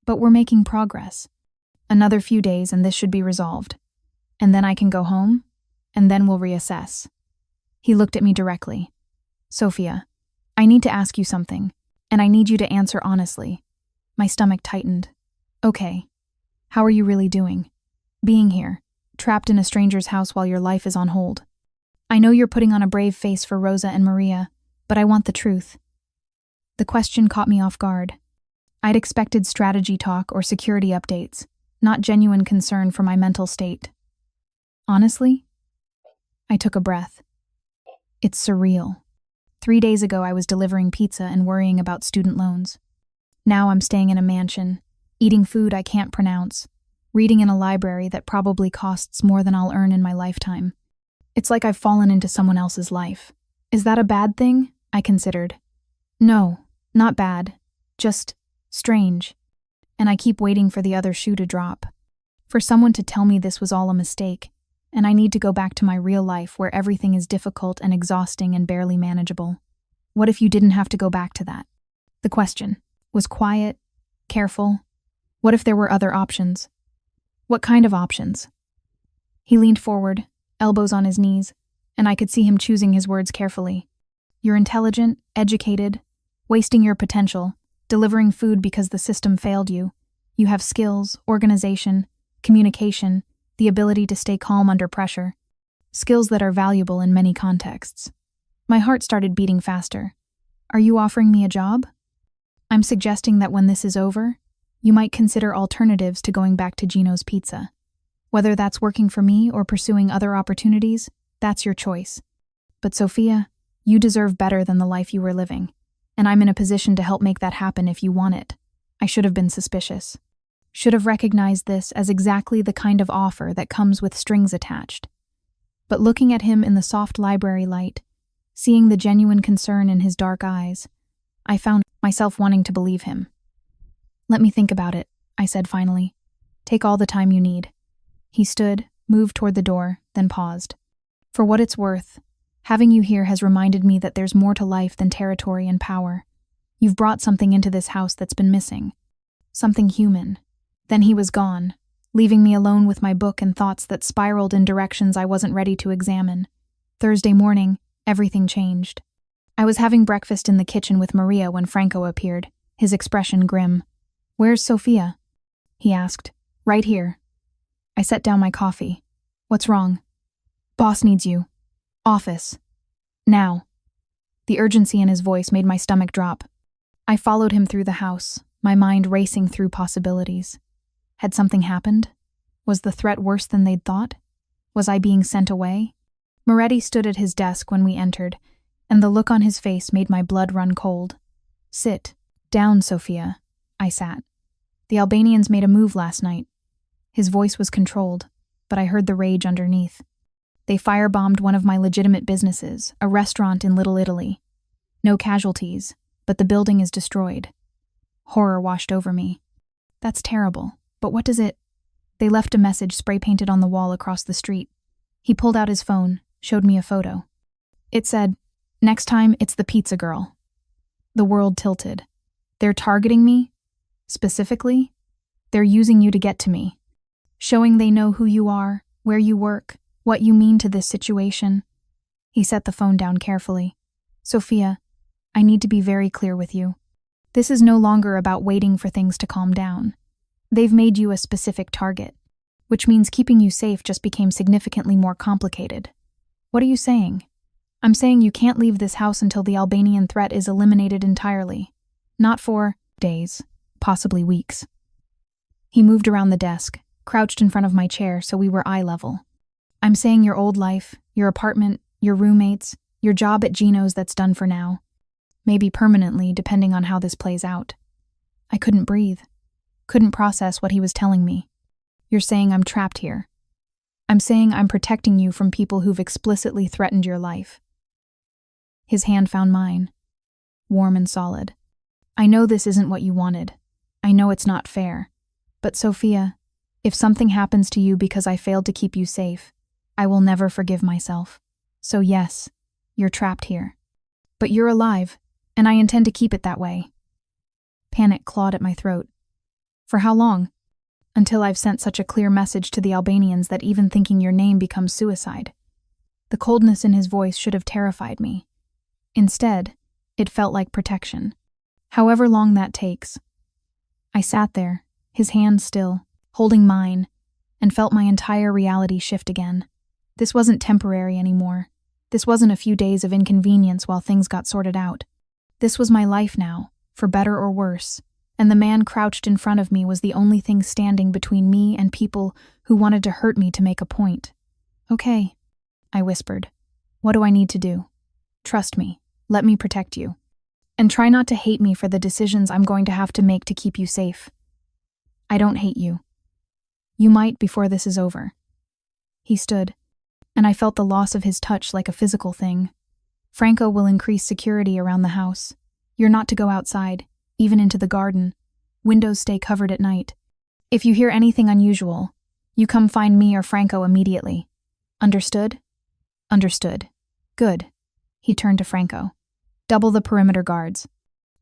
"But we're making progress. Another few days and this should be resolved. And then I can go home, and then we'll reassess." He looked at me directly. "Sofia, I need to ask you something, and I need you to answer honestly." My stomach tightened. "Okay. How are you really doing? Being here, trapped in a stranger's house while your life is on hold. I know you're putting on a brave face for Rosa and Maria, but I want the truth." The question caught me off guard. I'd expected strategy talk or security updates, not genuine concern for my mental state. "Honestly?" I took a breath. "It's surreal. 3 days ago I was delivering pizza and worrying about student loans. Now I'm staying in a mansion, eating food I can't pronounce, reading in a library that probably costs more than I'll earn in my lifetime. It's like I've fallen into someone else's life. Is that a bad thing?" I considered. "No, not bad. Just strange. And I keep waiting for the other shoe to drop. For someone to tell me this was all a mistake, and I need to go back to my real life where everything is difficult and exhausting and barely manageable. What if you didn't have to go back to that?" The question was quiet, careful. What if there were other options? "What kind of options?" He leaned forward, elbows on his knees, and I could see him choosing his words carefully. "You're intelligent, educated, wasting your potential, delivering food because the system failed you. You have skills, organization, communication, the ability to stay calm under pressure. Skills that are valuable in many contexts." My heart started beating faster. "Are you offering me a job?" "I'm suggesting that when this is over, you might consider alternatives to going back to Gino's Pizza. Whether that's working for me or pursuing other opportunities, that's your choice. But Sofia, you deserve better than the life you were living. and I'm in a position to help make that happen if you want it. I should have been suspicious. Should have recognized this as exactly the kind of offer that comes with strings attached. But looking at him in the soft library light, seeing the genuine concern in his dark eyes, I found myself wanting to believe him. "Let me think about it," I said finally. "Take all the time you need." He stood, moved toward the door, then paused. "For what it's worth, having you here has reminded me that there's more to life than territory and power. You've brought something into this house that's been missing. Something human." Then he was gone, leaving me alone with my book and thoughts that spiraled in directions I wasn't ready to examine. Thursday morning, everything changed. I was having breakfast in the kitchen with Maria when Franco appeared, his expression grim. "Where's Sofia?" he asked. "Right here." I set down my coffee. "What's wrong?" "Boss needs you. Office. Now." The urgency in his voice made my stomach drop. I followed him through the house, my mind racing through possibilities. Had something happened? Was the threat worse than they'd thought? Was I being sent away? Moretti stood at his desk when we entered, and the look on his face made my blood run cold. "Sit down, Sofia." I sat. "The Albanians made a move last night." His voice was controlled, but I heard the rage underneath. "They firebombed one of my legitimate businesses, a restaurant in Little Italy. No casualties, but the building is destroyed." Horror washed over me. "That's terrible, but what does it—" They left a message spray-painted on the wall across the street. He pulled out his phone, showed me a photo. It said, "Next time, it's the pizza girl." The world tilted. "They're targeting me? Specifically? They're using you to get to me. Showing they know who you are, where you work, what you mean to this situation." He set the phone down carefully. "Sofia, I need to be very clear with you. This is no longer about waiting for things to calm down. They've made you a specific target, which means keeping you safe just became significantly more complicated." "What are you saying?" "I'm saying you can't leave this house until the Albanian threat is eliminated entirely. Not for days, possibly weeks." He moved around the desk, crouched in front of my chair so we were eye level. "I'm saying your old life, your apartment, your roommates, your job at Gino's that's done for now. Maybe permanently, depending on how this plays out." I couldn't breathe. Couldn't process what he was telling me. "You're saying I'm trapped here." "I'm saying I'm protecting you from people who've explicitly threatened your life." His hand found mine, warm and solid. "I know this isn't what you wanted. I know it's not fair. But Sofia, if something happens to you because I failed to keep you safe, I will never forgive myself. So yes, you're trapped here. But you're alive, and I intend to keep it that way." Panic clawed at my throat. "For how long?" "Until I've sent such a clear message to the Albanians that even thinking your name becomes suicide." The coldness in his voice should have terrified me. Instead, it felt like protection. "However long that takes." I sat there, his hand still, holding mine, and felt my entire reality shift again. This wasn't temporary anymore. This wasn't a few days of inconvenience while things got sorted out. This was my life now, for better or worse, and the man crouched in front of me was the only thing standing between me and people who wanted to hurt me to make a point. "Okay," I whispered. "What do I need to do? Trust me. Let me protect you. And try not to hate me for the decisions I'm going to have to make to keep you safe." "I don't hate you. You might before this is over." He stood, and I felt the loss of his touch like a physical thing. "Franco will increase security around the house. You're not to go outside, even into the garden. Windows stay covered at night. If you hear anything unusual, you come find me or Franco immediately. Understood?" "Understood. Good." He turned to Franco. "Double the perimeter guards.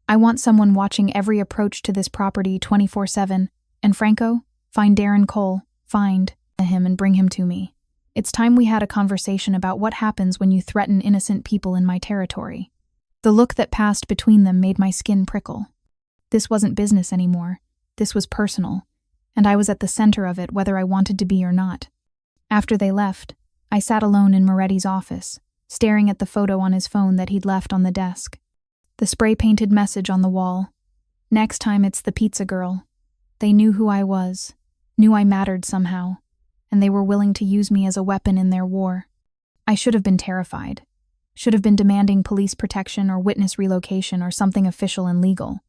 I want someone watching every approach to this property 24/7. And Franco, find Darren Cole, find him and bring him to me. It's time we had a conversation about what happens when you threaten innocent people in my territory." The look that passed between them made my skin prickle. This wasn't business anymore. This was personal, and I was at the center of it whether I wanted to be or not. After they left, I sat alone in Moretti's office, staring at the photo on his phone that he'd left on the desk. The spray-painted message on the wall. "Next time it's the pizza girl." They knew who I was, knew I mattered somehow, and they were willing to use me as a weapon in their war. I should have been terrified. Should have been demanding police protection or witness relocation or something official and legal.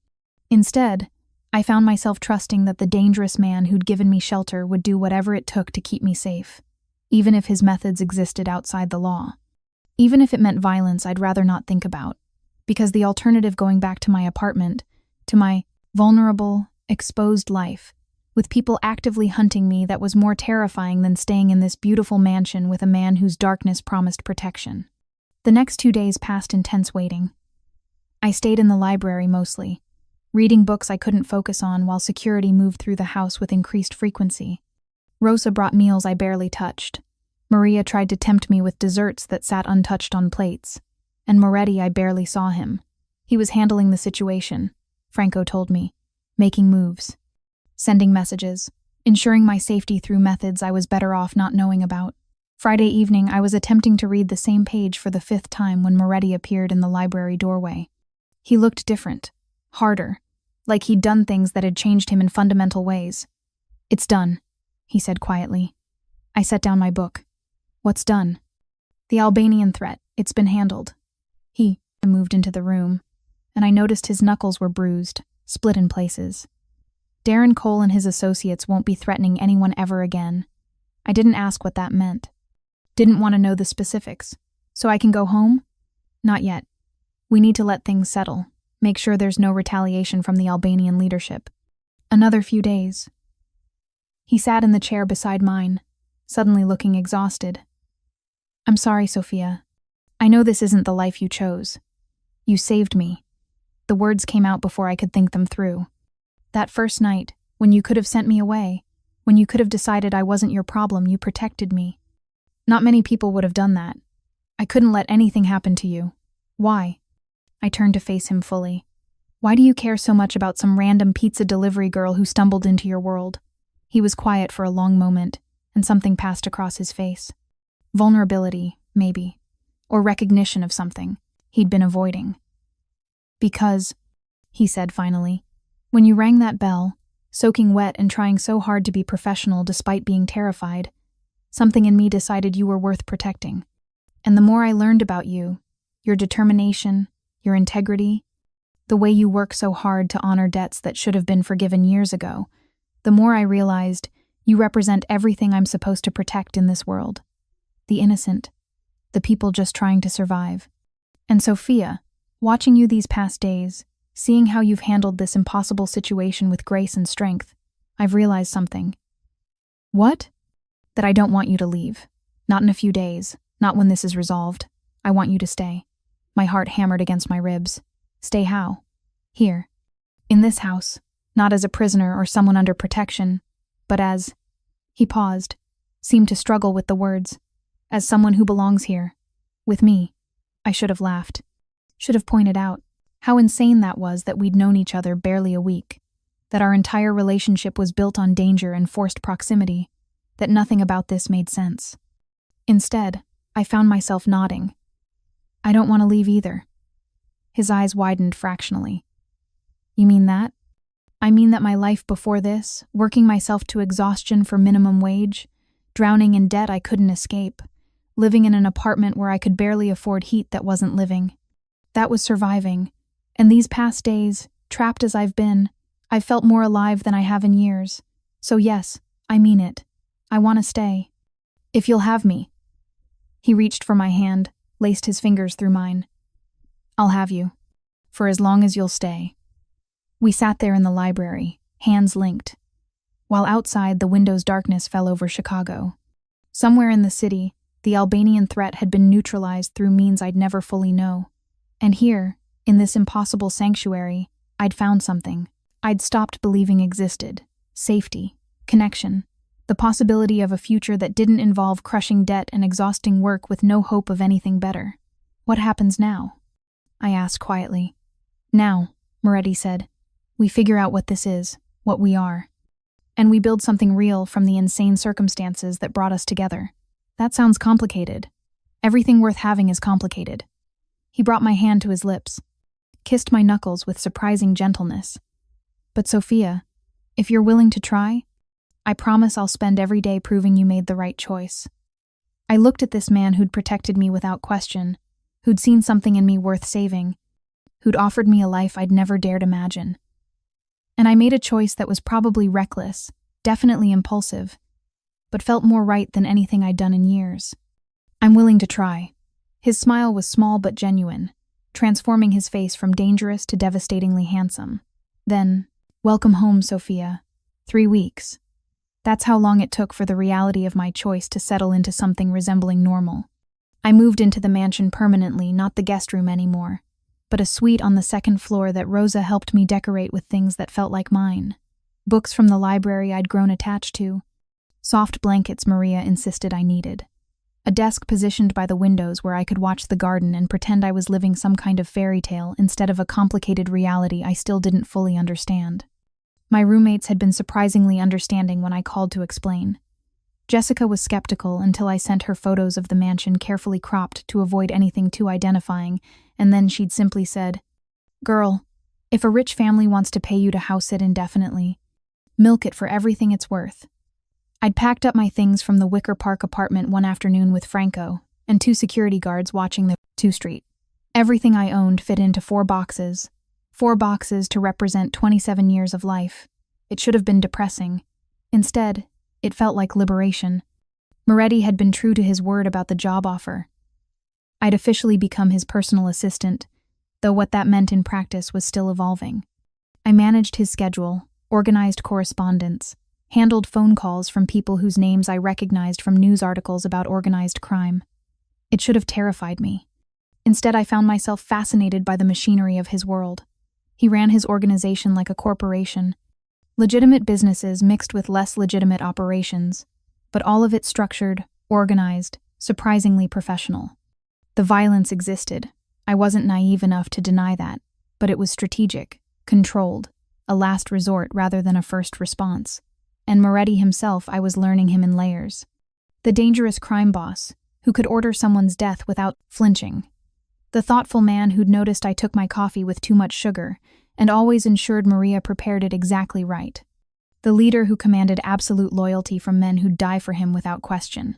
Instead, I found myself trusting that the dangerous man who'd given me shelter would do whatever it took to keep me safe, even if his methods existed outside the law. Even if it meant violence I'd rather not think about, because the alternative going back to my apartment, to my vulnerable, exposed life, with people actively hunting me, that was more terrifying than staying in this beautiful mansion with a man whose darkness promised protection. The next 2 days passed in tense waiting. I stayed in the library mostly, reading books I couldn't focus on while security moved through the house with increased frequency. Rosa brought meals I barely touched. Maria tried to tempt me with desserts that sat untouched on plates. And Moretti, I barely saw him. He was handling the situation, Franco told me, making moves, sending messages, ensuring my safety through methods I was better off not knowing about. Friday evening, I was attempting to read the same page for the 5th time when Moretti appeared in the library doorway. He looked different, harder, like he'd done things that had changed him in fundamental ways. "It's done," he said quietly. I set down my book. "What's done?" "The Albanian threat. It's been handled." He moved into the room, and I noticed his knuckles were bruised, split in places. Darren Cole and his associates won't be threatening anyone ever again. I didn't ask what that meant. Didn't want to know the specifics. "So I can go home?" "Not yet. We need to let things settle, make sure there's no retaliation from the Albanian leadership. Another few days." He sat in the chair beside mine, suddenly looking exhausted. "I'm sorry, Sofia. I know this isn't the life you chose. You saved me." The words came out before I could think them through. "That first night, when you could have sent me away, when you could have decided I wasn't your problem, you protected me. Not many people would have done that. I couldn't let anything happen to you. Why?" I turned to face him fully. "Why do you care so much about some random pizza delivery girl who stumbled into your world?" He was quiet for a long moment, and something passed across his face. Vulnerability, maybe, or recognition of something he'd been avoiding. "Because," he said finally, "when you rang that bell, soaking wet and trying so hard to be professional despite being terrified, something in me decided you were worth protecting. And the more I learned about you, your determination, your integrity, the way you work so hard to honor debts that should have been forgiven years ago, the more I realized you represent everything I'm supposed to protect in this world. The innocent, the people just trying to survive. And Sofia, watching you these past days, seeing how you've handled this impossible situation with grace and strength, I've realized something." "What?" "That I don't want you to leave. Not in a few days, not when this is resolved. I want you to stay." My heart hammered against my ribs. "Stay how?" "Here. In this house. Not as a prisoner or someone under protection, but as—" He paused, seemed to struggle with the words. "As someone who belongs here. With me." I should have laughed. Should have pointed out how insane that was, that we'd known each other barely a week, that our entire relationship was built on danger and forced proximity, that nothing about this made sense. Instead, I found myself nodding. "I don't want to leave either." His eyes widened fractionally. "You mean that?" "I mean that my life before this, working myself to exhaustion for minimum wage, drowning in debt I couldn't escape, living in an apartment where I could barely afford heat that wasn't living. That was surviving, and these past days, trapped as I've been, I've felt more alive than I have in years. So yes, I mean it. I want to stay. If you'll have me." He reached for my hand, laced his fingers through mine. "I'll have you. For as long as you'll stay." We sat there in the library, hands linked, while outside the window's darkness fell over Chicago. Somewhere in the city, the Albanian threat had been neutralized through means I'd never fully know. And here, in this impossible sanctuary, I'd found something I'd stopped believing existed: safety, connection, the possibility of a future that didn't involve crushing debt and exhausting work with no hope of anything better. "What happens now?" I asked quietly. "Now," Moretti said, "we figure out what this is, what we are. And we build something real from the insane circumstances that brought us together." That sounds complicated. Everything worth having is complicated. He brought my hand to his lips, kissed my knuckles with surprising gentleness. "But Sofia, if you're willing to try, I promise I'll spend every day proving you made the right choice." I looked at this man who'd protected me without question, who'd seen something in me worth saving, who'd offered me a life I'd never dared imagine. And I made a choice that was probably reckless, definitely impulsive, but felt more right than anything I'd done in years. I'm willing to try. His smile was small but genuine, transforming his face from dangerous to devastatingly handsome. Then, welcome home, Sofia. 3 weeks. That's how long it took for the reality of my choice to settle into something resembling normal. I moved into the mansion permanently, not the guest room anymore, but a suite on the second floor that Rosa helped me decorate with things that felt like mine. Books from the library I'd grown attached to, soft blankets Maria insisted I needed, a desk positioned by the windows where I could watch the garden and pretend I was living some kind of fairy tale instead of a complicated reality I still didn't fully understand. My roommates had been surprisingly understanding when I called to explain. Jessica was skeptical until I sent her photos of the mansion carefully cropped to avoid anything too identifying, and then she'd simply said, "Girl, if a rich family wants to pay you to house it indefinitely, milk it for everything it's worth." I'd packed up my things from the Wicker Park apartment one afternoon with Franco and 2 security guards watching the 2 street. Everything I owned fit into 4 boxes. 4 boxes to represent 27 years of life. It should have been depressing. Instead, it felt like liberation. Moretti had been true to his word about the job offer. I'd officially become his personal assistant, though what that meant in practice was still evolving. I managed his schedule, organized correspondence, handled phone calls from people whose names I recognized from news articles about organized crime. It should have terrified me. Instead, I found myself fascinated by the machinery of his world. He ran his organization like a corporation. Legitimate businesses mixed with less legitimate operations, but all of it structured, organized, surprisingly professional. The violence existed. I wasn't naive enough to deny that, but it was strategic, controlled, a last resort rather than a first response. And Moretti himself, I was learning him in layers. The dangerous crime boss, who could order someone's death without flinching. The thoughtful man who'd noticed I took my coffee with too much sugar and always ensured Maria prepared it exactly right. The leader who commanded absolute loyalty from men who'd die for him without question.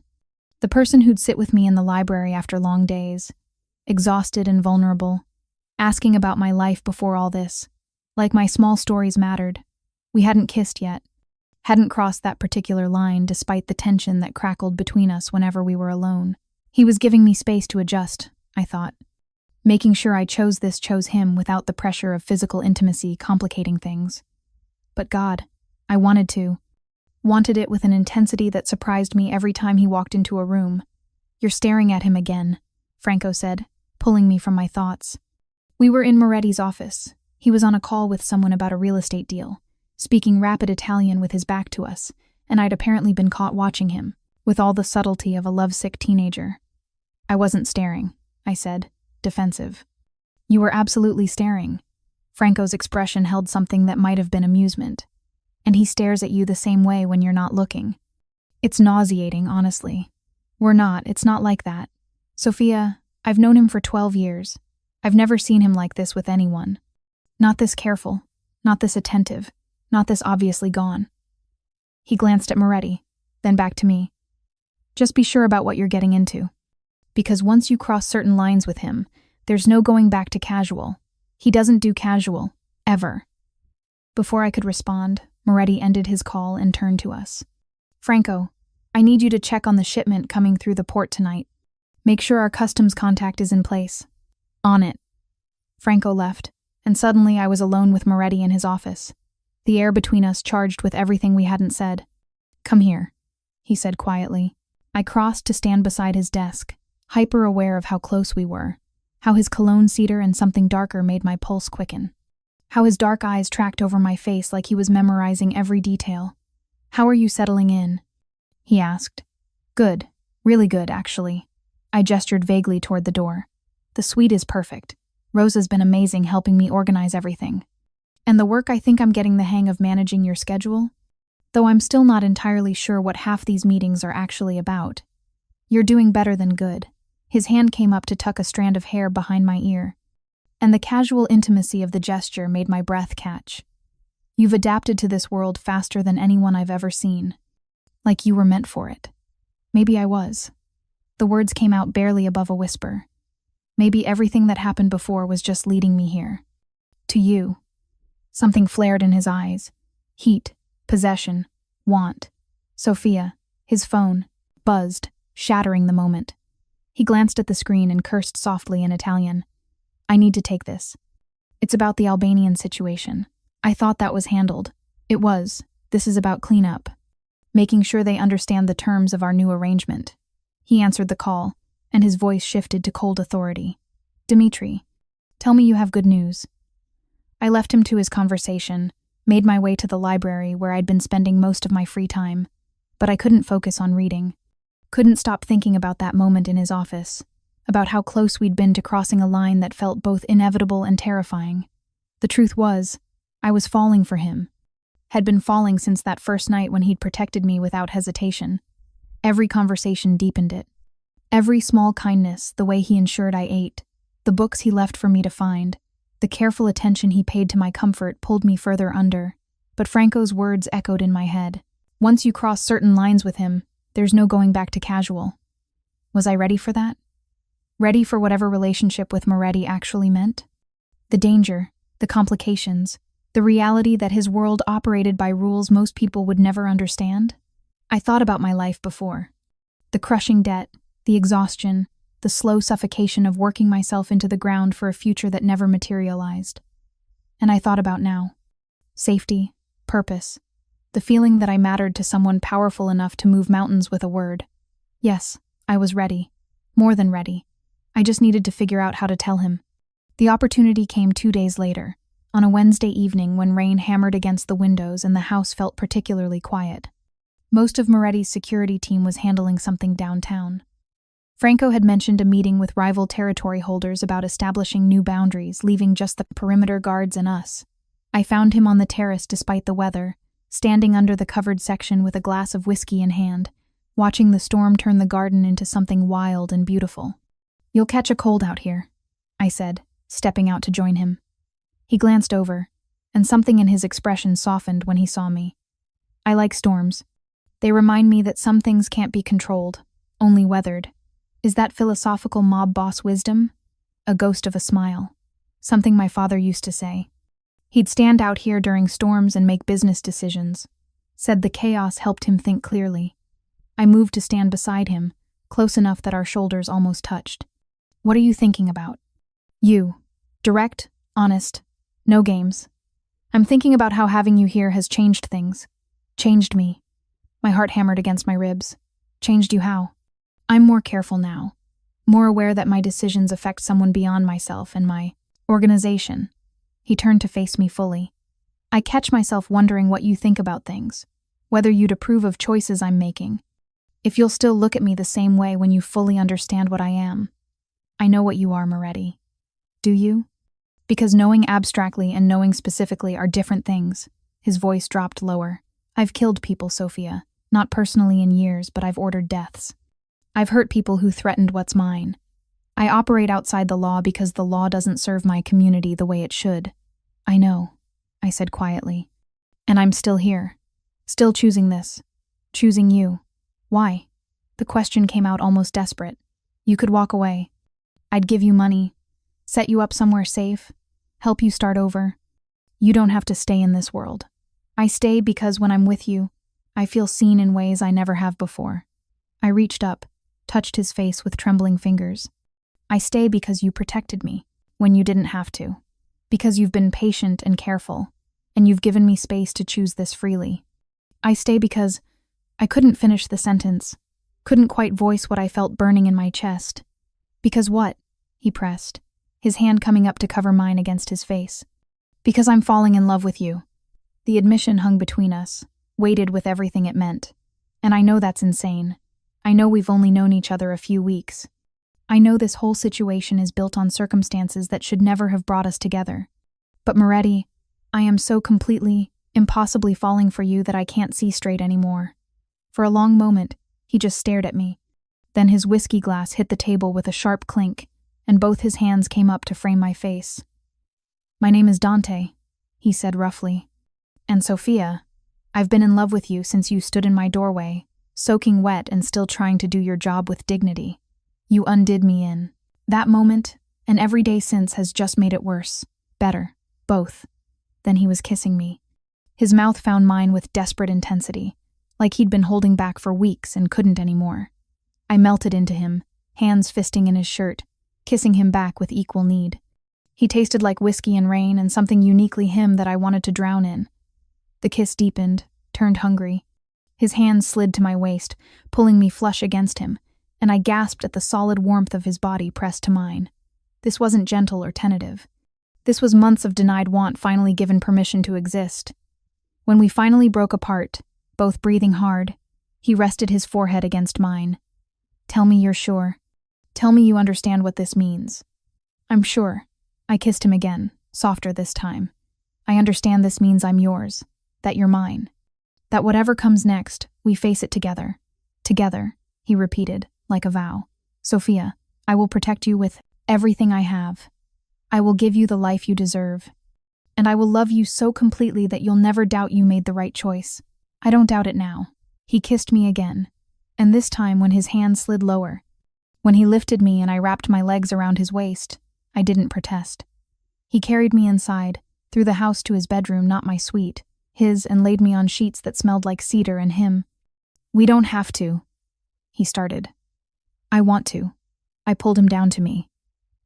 The person who'd sit with me in the library after long days, exhausted and vulnerable, asking about my life before all this, like my small stories mattered. We hadn't kissed yet, hadn't crossed that particular line despite the tension that crackled between us whenever we were alone. He was giving me space to adjust, I thought. Making sure I chose him without the pressure of physical intimacy complicating things. But God, I wanted to. Wanted it with an intensity that surprised me every time he walked into a room. "You're staring at him again," Franco said, pulling me from my thoughts. We were in Moretti's office. He was on a call with someone about a real estate deal, speaking rapid Italian with his back to us, and I'd apparently been caught watching him, with all the subtlety of a lovesick teenager. "I wasn't staring," I said, defensive. "You were absolutely staring." Franco's expression held something that might have been amusement. "And he stares at you the same way when you're not looking. It's nauseating, honestly. It's not like that. Sofia, I've known him for 12 years. I've never seen him like this with anyone. Not this careful, not this attentive, not this obviously gone." He glanced at Moretti, then back to me. "Just be sure about what you're getting into. Because once you cross certain lines with him, there's no going back to casual. He doesn't do casual, ever." Before I could respond, Moretti ended his call and turned to us. "Franco, I need you to check on the shipment coming through the port tonight. Make sure our customs contact is in place." "On it." Franco left, and suddenly I was alone with Moretti in his office, the air between us charged with everything we hadn't said. "Come here," he said quietly. I crossed to stand beside his desk, hyper-aware of how close we were, how his cologne cedar and something darker made my pulse quicken, how his dark eyes tracked over my face like he was memorizing every detail. "How are you settling in?" he asked. "Good, really good, actually." I gestured vaguely toward the door. "The suite is perfect. Rosa's been amazing helping me organize everything. And the work, I think I'm getting the hang of managing your schedule, though I'm still not entirely sure what half these meetings are actually about. You're doing better than good." His hand came up to tuck a strand of hair behind my ear, and the casual intimacy of the gesture made my breath catch. "You've adapted to this world faster than anyone I've ever seen. Like you were meant for it." Maybe I was. The words came out barely above a whisper. Maybe everything that happened before was just leading me here. To you. Something flared in his eyes. Heat, possession, want. Sofia, his phone, buzzed, shattering the moment. He glanced at the screen and cursed softly in Italian. I need to take this. It's about the Albanian situation. I thought that was handled. It was. This is about cleanup. Making sure they understand the terms of our new arrangement. He answered the call, and his voice shifted to cold authority. Dimitri, tell me you have good news. I left him to his conversation, made my way to the library where I'd been spending most of my free time, but I couldn't focus on reading. Couldn't stop thinking about that moment in his office, about how close we'd been to crossing a line that felt both inevitable and terrifying. The truth was, I was falling for him. Had been falling since that first night when he'd protected me without hesitation. Every conversation deepened it. Every small kindness, the way he ensured I ate, the books he left for me to find, the careful attention he paid to my comfort pulled me further under. But Franco's words echoed in my head. Once you cross certain lines with him, there's no going back to casual. Was I ready for that? Ready for whatever relationship with Moretti actually meant? The danger, the complications, the reality that his world operated by rules most people would never understand? I thought about my life before. The crushing debt, the exhaustion, the slow suffocation of working myself into the ground for a future that never materialized. And I thought about now. Safety, purpose, the feeling that I mattered to someone powerful enough to move mountains with a word. Yes, I was ready. More than ready. I just needed to figure out how to tell him. The opportunity came 2 days later, on a Wednesday evening when rain hammered against the windows and the house felt particularly quiet. Most of Moretti's security team was handling something downtown. Franco had mentioned a meeting with rival territory holders about establishing new boundaries, leaving just the perimeter guards and us. I found him on the terrace despite the weather, standing under the covered section with a glass of whiskey in hand, watching the storm turn the garden into something wild and beautiful. You'll catch a cold out here, I said, stepping out to join him. He glanced over, and something in his expression softened when he saw me. I like storms. They remind me that some things can't be controlled, only weathered. Is that philosophical mob boss wisdom? A ghost of a smile. Something my father used to say. He'd stand out here during storms and make business decisions. Said the chaos helped him think clearly. I moved to stand beside him, close enough that our shoulders almost touched. What are you thinking about? You. Direct, honest, no games. I'm thinking about how having you here has changed things. Changed me. My heart hammered against my ribs. Changed you how? I'm more careful now. More aware that my decisions affect someone beyond myself and my organization. He turned to face me fully. I catch myself wondering what you think about things. Whether you'd approve of choices I'm making. If you'll still look at me the same way when you fully understand what I am. I know what you are, Moretti. Do you? Because knowing abstractly and knowing specifically are different things. His voice dropped lower. I've killed people, Sofia. Not personally in years, but I've ordered deaths. I've hurt people who threatened what's mine. I operate outside the law because the law doesn't serve my community the way it should. I know, I said quietly. And I'm still here. Still choosing this. Choosing you. Why? The question came out almost desperate. You could walk away. I'd give you money. Set you up somewhere safe. Help you start over. You don't have to stay in this world. I stay because when I'm with you, I feel seen in ways I never have before. I reached up, touched his face with trembling fingers. I stay because you protected me when you didn't have to. Because you've been patient and careful, and you've given me space to choose this freely. I stay because I couldn't finish the sentence, couldn't quite voice what I felt burning in my chest. Because what? He pressed, his hand coming up to cover mine against his face. Because I'm falling in love with you. The admission hung between us, weighted with everything it meant. And I know that's insane. I know we've only known each other a few weeks. I know this whole situation is built on circumstances that should never have brought us together. But Moretti, I am so completely, impossibly falling for you that I can't see straight anymore. For a long moment, he just stared at me. Then his whiskey glass hit the table with a sharp clink, and both his hands came up to frame my face. My name is Dante, he said roughly. And Sofia, I've been in love with you since you stood in my doorway, soaking wet and still trying to do your job with dignity. You undid me in that moment, And every day since has just made it worse. Better. Both. Then he was kissing me. His mouth found mine with desperate intensity, like he'd been holding back for weeks and couldn't anymore. I melted into him, hands fisting in his shirt, kissing him back with equal need. He tasted like whiskey and rain and something uniquely him that I wanted to drown in. The kiss deepened, turned hungry. His hands slid to my waist, pulling me flush against him, and I gasped at the solid warmth of his body pressed to mine. This wasn't gentle or tentative. This was months of denied want finally given permission to exist. When we finally broke apart, both breathing hard, he rested his forehead against mine. "Tell me you're sure. Tell me you understand what this means." "I'm sure." I kissed him again, softer this time. "I understand this means I'm yours, that you're mine. That whatever comes next, we face it together. Together," he repeated, like a vow. "Sofia, I will protect you with everything I have. I will give you the life you deserve. And I will love you so completely that you'll never doubt you made the right choice. I don't doubt it now." He kissed me again, and this time when his hand slid lower. When he lifted me and I wrapped my legs around his waist, I didn't protest. He carried me inside, through the house to his bedroom, not my suite, his, and laid me on sheets that smelled like cedar and him. "We don't have to," he started. "I want to." I pulled him down to me.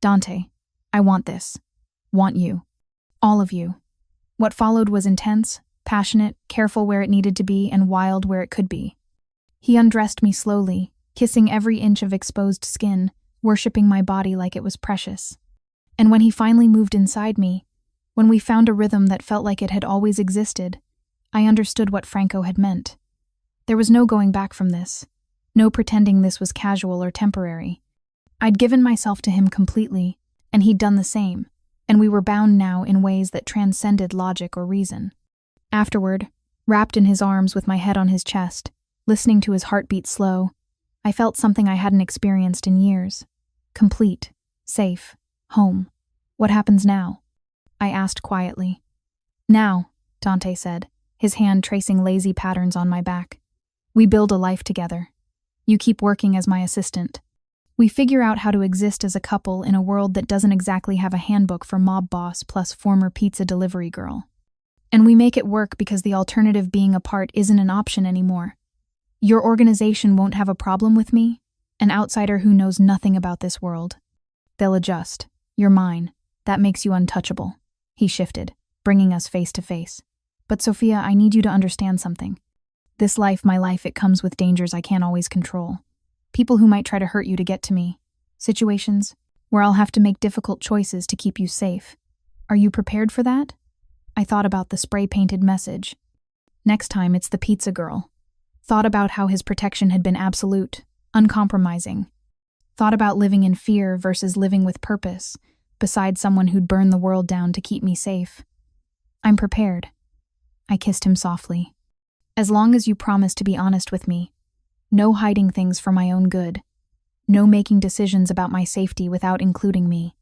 "Dante, I want this. Want you. All of you." What followed was intense, passionate, careful where it needed to be, and wild where it could be. He undressed me slowly, kissing every inch of exposed skin, worshipping my body like it was precious. And when he finally moved inside me, when we found a rhythm that felt like it had always existed, I understood what Franco had meant. There was no going back from this, no pretending this was casual or temporary. I'd given myself to him completely, and he'd done the same, and we were bound now in ways that transcended logic or reason. Afterward, wrapped in his arms with my head on his chest, listening to his heartbeat slow, I felt something I hadn't experienced in years. Complete, safe, home. "What happens now?" I asked quietly. "Now," Dante said, his hand tracing lazy patterns on my back. "We build a life together. You keep working as my assistant. We figure out how to exist as a couple in a world that doesn't exactly have a handbook for mob boss plus former pizza delivery girl. And we make it work because the alternative being apart isn't an option anymore. Your organization won't have a problem with me, an outsider who knows nothing about this world. They'll adjust. You're mine. That makes you untouchable." He shifted, bringing us face to face. "But Sofia, I need you to understand something. This life, my life, it comes with dangers I can't always control. People who might try to hurt you to get to me. Situations where I'll have to make difficult choices to keep you safe. Are you prepared for that?" I thought about the spray-painted message. Next time it's the pizza girl. Thought about how his protection had been absolute, uncompromising. Thought about living in fear versus living with purpose, beside someone who'd burn the world down to keep me safe. "I'm prepared." I kissed him softly. "As long as you promise to be honest with me. No hiding things for my own good. No making decisions about my safety without including me.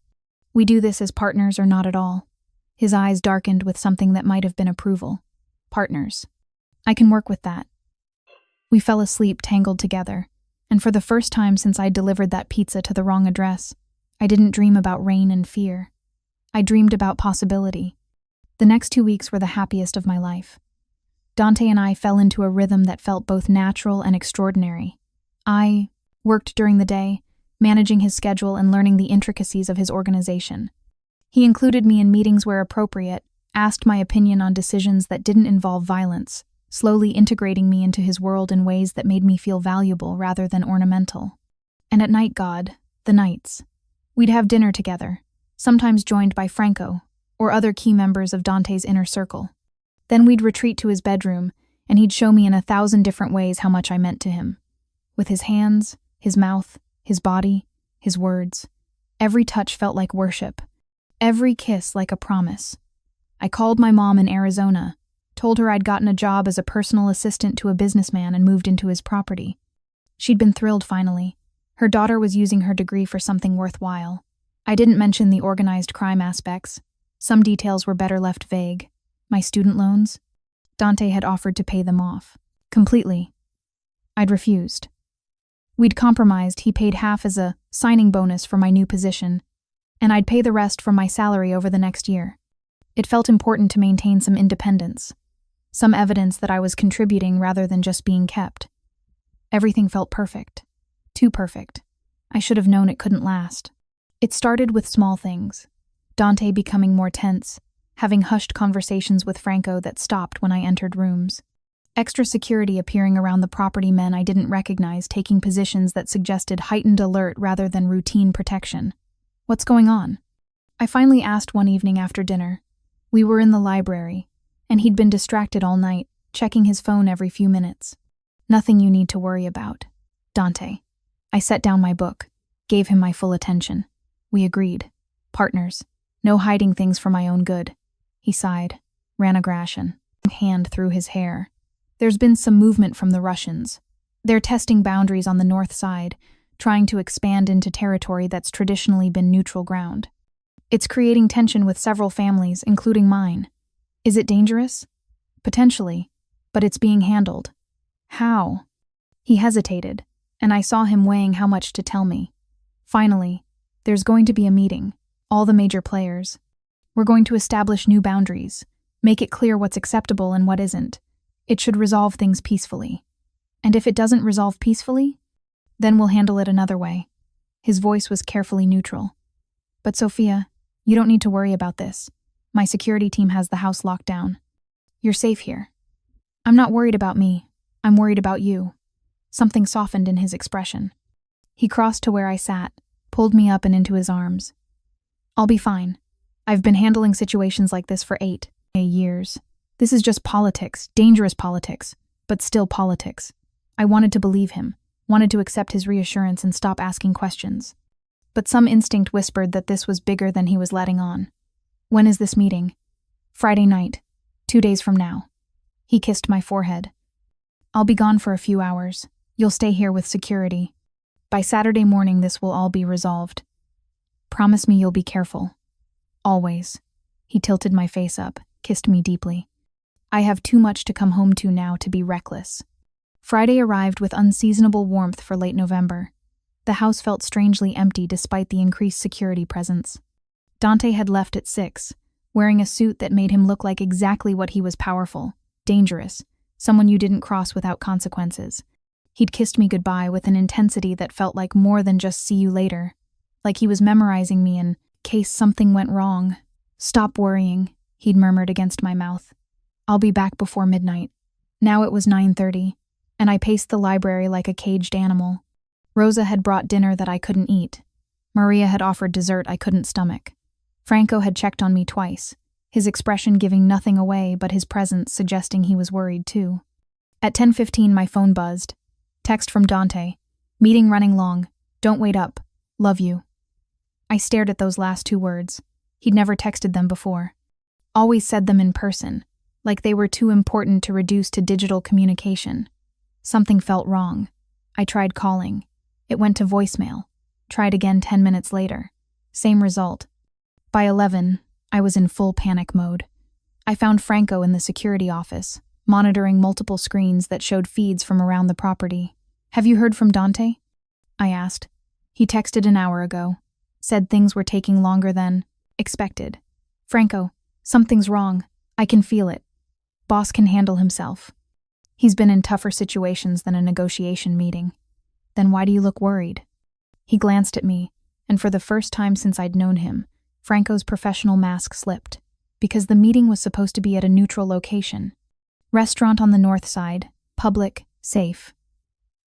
We do this as partners or not at all." His eyes darkened with something that might have been approval. "Partners. I can work with that." We fell asleep tangled together, and for the first time since I delivered that pizza to the wrong address, I didn't dream about rain and fear. I dreamed about possibility. The next 2 weeks were the happiest of my life. Dante and I fell into a rhythm that felt both natural and extraordinary. I worked during the day, managing his schedule and learning the intricacies of his organization. He included me in meetings where appropriate, asked my opinion on decisions that didn't involve violence, slowly integrating me into his world in ways that made me feel valuable rather than ornamental. And at night, the nights. We'd have dinner together, sometimes joined by Franco or other key members of Dante's inner circle. Then we'd retreat to his bedroom, and he'd show me in 1,000 different ways how much I meant to him. With his hands, his mouth, his body, his words. Every touch felt like worship. Every kiss like a promise. I called my mom in Arizona, told her I'd gotten a job as a personal assistant to a businessman and moved into his property. She'd been thrilled finally. Her daughter was using her degree for something worthwhile. I didn't mention the organized crime aspects. Some details were better left vague. My student loans? Dante had offered to pay them off. Completely. I'd refused. We'd compromised. He paid half as a signing bonus for my new position. and I'd pay the rest from my salary over the next year. It felt important to maintain some independence, some evidence that I was contributing rather than just being kept. Everything felt perfect. Too perfect. I should have known it couldn't last. It started with small things. Dante becoming more tense, having hushed conversations with Franco that stopped when I entered rooms. Extra security appearing around the property, men I didn't recognize taking positions that suggested heightened alert rather than routine protection. What's going on? I finally asked one evening after dinner. We were in the library, and he'd been distracted all night, checking his phone every few minutes. Nothing you need to worry about, Dante. I set down my book, gave him my full attention. We agreed. Partners. No hiding things for my own good. He sighed, ran a hand through his hair. There's been some movement from the Russians. They're testing boundaries on the north side, trying to expand into territory that's traditionally been neutral ground. It's creating tension with several families, including mine. Is it dangerous? Potentially, but it's being handled. How? He hesitated, and I saw him weighing how much to tell me. Finally, there's going to be a meeting, all the major players. We're going to establish new boundaries, make it clear what's acceptable and what isn't. It should resolve things peacefully. And if it doesn't resolve peacefully, then we'll handle it another way. His voice was carefully neutral. But Sofia, you don't need to worry about this. My security team has the house locked down. You're safe here. I'm not worried about me. I'm worried about you. Something softened in his expression. He crossed to where I sat, pulled me up and into his arms. I'll be fine. I've been handling situations like this for 8 years. This is just politics, dangerous politics, but still politics. I wanted to believe him, wanted to accept his reassurance and stop asking questions. But some instinct whispered that this was bigger than he was letting on. When is this meeting? Friday night, 2 days from now. He kissed my forehead. I'll be gone for a few hours. You'll stay here with security. By Saturday morning, this will all be resolved. Promise me you'll be careful. Always. He tilted my face up, kissed me deeply. I have too much to come home to now to be reckless. Friday arrived with unseasonable warmth for late November. The house felt strangely empty despite the increased security presence. Dante had left at 6, wearing a suit that made him look like exactly what he was: powerful, dangerous, someone you didn't cross without consequences. He'd kissed me goodbye with an intensity that felt like more than just see you later, like he was memorizing me in case something went wrong. Stop worrying, he'd murmured against my mouth. I'll be back before midnight. Now it was 9:30, and I paced the library like a caged animal. Rosa had brought dinner that I couldn't eat. Maria had offered dessert I couldn't stomach. Franco had checked on me twice, his expression giving nothing away but his presence suggesting he was worried too. At 10:15 my phone buzzed. Text from Dante. Meeting running long. Don't wait up. Love you. I stared at those last 2 words. He'd never texted them before. Always said them in person, like they were too important to reduce to digital communication. Something felt wrong. I tried calling. It went to voicemail. Tried again 10 minutes later. Same result. By 11, I was in full panic mode. I found Franco in the security office, monitoring multiple screens that showed feeds from around the property. Have you heard from Dante? I asked. He texted an hour ago. Said things were taking longer than expected. Franco, something's wrong. I can feel it. Boss can handle himself. He's been in tougher situations than a negotiation meeting. Then why do you look worried? He glanced at me, and for the first time since I'd known him, Franco's professional mask slipped, because the meeting was supposed to be at a neutral location. Restaurant on the north side, public, safe.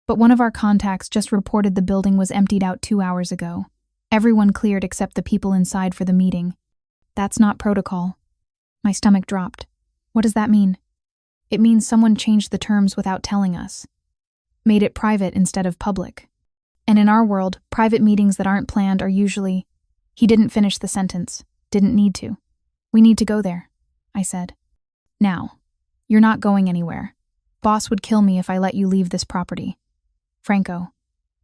But one of our contacts just reported the building was emptied out 2 hours ago. Everyone cleared except the people inside for the meeting. That's not protocol. My stomach dropped. What does that mean? It means someone changed the terms without telling us. Made it private instead of public. And in our world, private meetings that aren't planned are usually... He didn't finish the sentence. Didn't need to. We need to go there, I said. Now. You're not going anywhere. Boss would kill me if I let you leave this property. Franco.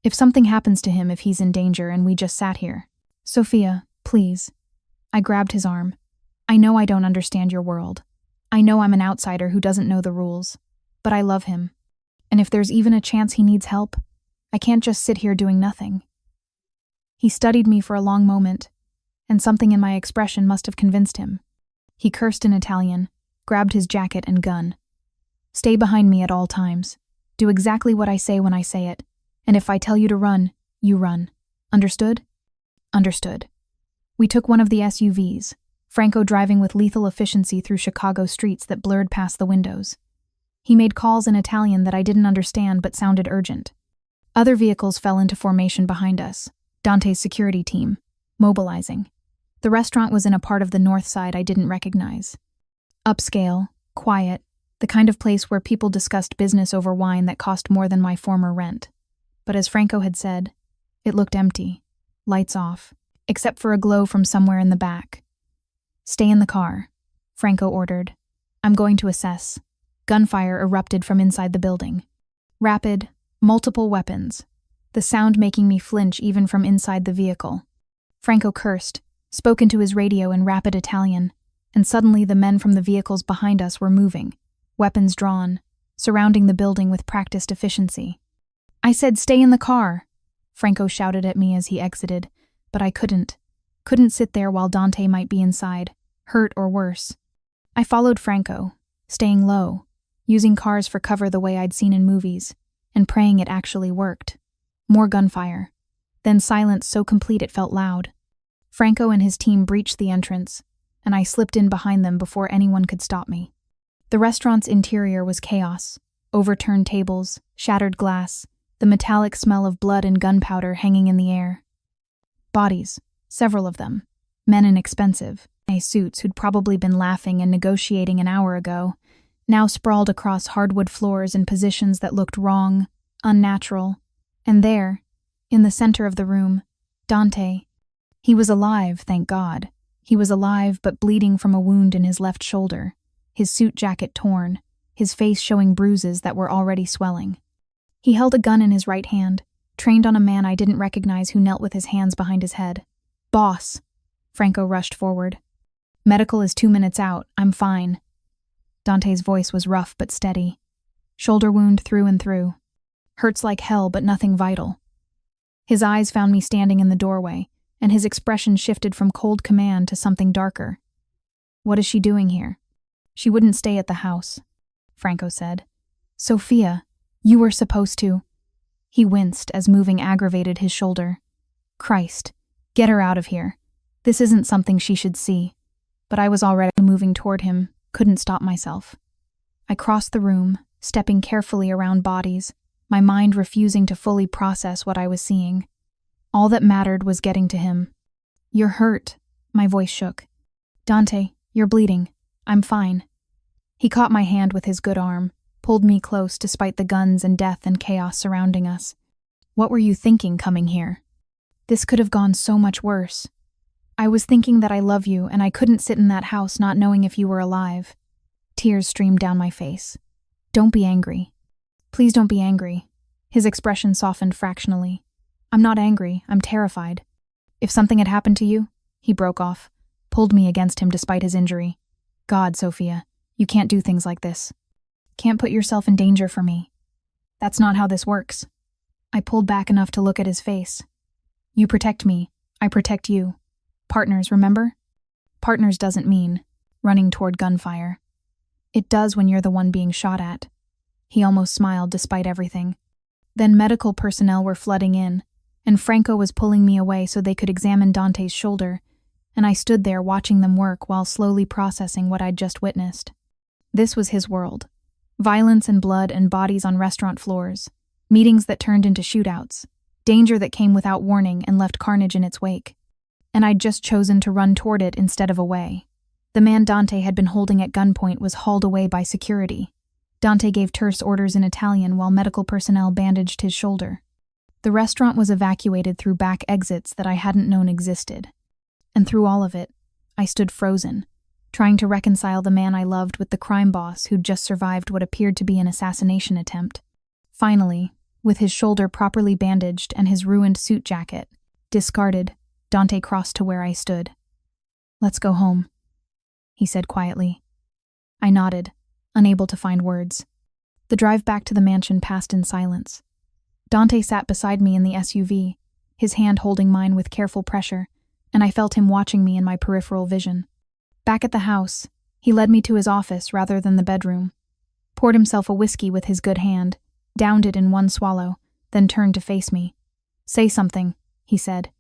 If something happens to him, if he's in danger and we just sat here. Sofia, please. I grabbed his arm. I know I don't understand your world. I know I'm an outsider who doesn't know the rules. But I love him. And if there's even a chance he needs help, I can't just sit here doing nothing. He studied me for a long moment, and something in my expression must have convinced him. He cursed in Italian, grabbed his jacket and gun. "Stay behind me at all times. Do exactly what I say when I say it, and if I tell you to run, you run. Understood?" Understood. We took one of the SUVs, Franco driving with lethal efficiency through Chicago streets that blurred past the windows. He made calls in Italian that I didn't understand but sounded urgent. Other vehicles fell into formation behind us, Dante's security team, mobilizing. The restaurant was in a part of the north side I didn't recognize. Upscale, quiet, the kind of place where people discussed business over wine that cost more than my former rent. But as Franco had said, it looked empty, lights off, except for a glow from somewhere in the back. "Stay in the car," Franco ordered. "I'm going to assess." Gunfire erupted from inside the building. Rapid, multiple weapons, the sound making me flinch even from inside the vehicle. Franco cursed, spoke into his radio in rapid Italian, and suddenly the men from the vehicles behind us were moving, weapons drawn, surrounding the building with practiced efficiency. "I said stay in the car," Franco shouted at me as he exited, but I couldn't sit there while Dante might be inside, hurt or worse. I followed Franco, staying low, using cars for cover the way I'd seen in movies, and praying it actually worked. More gunfire, then silence so complete it felt loud. Franco and his team breached the entrance, and I slipped in behind them before anyone could stop me. The restaurant's interior was chaos, overturned tables, shattered glass, the metallic smell of blood and gunpowder hanging in the air. Bodies, several of them, men in expensive suits who'd probably been laughing and negotiating an hour ago, now sprawled across hardwood floors in positions that looked wrong, unnatural. And there, in the center of the room, Dante. He was alive, thank God. He was alive but bleeding from a wound in his left shoulder, his suit jacket torn, his face showing bruises that were already swelling. He held a gun in his right hand, trained on a man I didn't recognize who knelt with his hands behind his head. "Boss," Franco rushed forward. "Medical is 2 minutes out, I'm fine." Dante's voice was rough but steady. "Shoulder wound through and through. Hurts like hell but nothing vital." His eyes found me standing in the doorway, and his expression shifted from cold command to something darker. "What is she doing here?" "She wouldn't stay at the house," Franco said. "Sofia, you were supposed to." He winced as moving aggravated his shoulder. "Christ, get her out of here. This isn't something she should see." But I was already moving toward him, couldn't stop myself. I crossed the room, stepping carefully around bodies, my mind refusing to fully process what I was seeing. All that mattered was getting to him. "You're hurt," my voice shook. "Dante, you're bleeding. I'm fine." He caught my hand with his good arm, pulled me close despite the guns and death and chaos surrounding us. "What were you thinking coming here? This could have gone so much worse. I was thinking that I love you and I couldn't sit in that house not knowing if you were alive." Tears streamed down my face. "Don't be angry. Please don't be angry." His expression softened fractionally. "I'm not angry, I'm terrified. If something had happened to you," he broke off, pulled me against him despite his injury. "God, Sofia, you can't do things like this. Can't put yourself in danger for me. That's not how this works." I pulled back enough to look at his face. "You protect me, I protect you. Partners, remember? Partners doesn't mean running toward gunfire. It does when you're the one being shot at." He almost smiled despite everything. Then medical personnel were flooding in, and Franco was pulling me away so they could examine Dante's shoulder, and I stood there watching them work while slowly processing what I'd just witnessed. This was his world. Violence and blood and bodies on restaurant floors, meetings that turned into shootouts, danger that came without warning and left carnage in its wake. And I'd just chosen to run toward it instead of away. The man Dante had been holding at gunpoint was hauled away by security. Dante gave terse orders in Italian while medical personnel bandaged his shoulder. The restaurant was evacuated through back exits that I hadn't known existed. And through all of it, I stood frozen, trying to reconcile the man I loved with the crime boss who'd just survived what appeared to be an assassination attempt. Finally, with his shoulder properly bandaged and his ruined suit jacket discarded, Dante crossed to where I stood. "Let's go home," he said quietly. I nodded, unable to find words. The drive back to the mansion passed in silence. Dante sat beside me in the SUV, his hand holding mine with careful pressure, and I felt him watching me in my peripheral vision. Back at the house, he led me to his office rather than the bedroom, poured himself a whiskey with his good hand, downed it in one swallow, then turned to face me. "Say something," he said.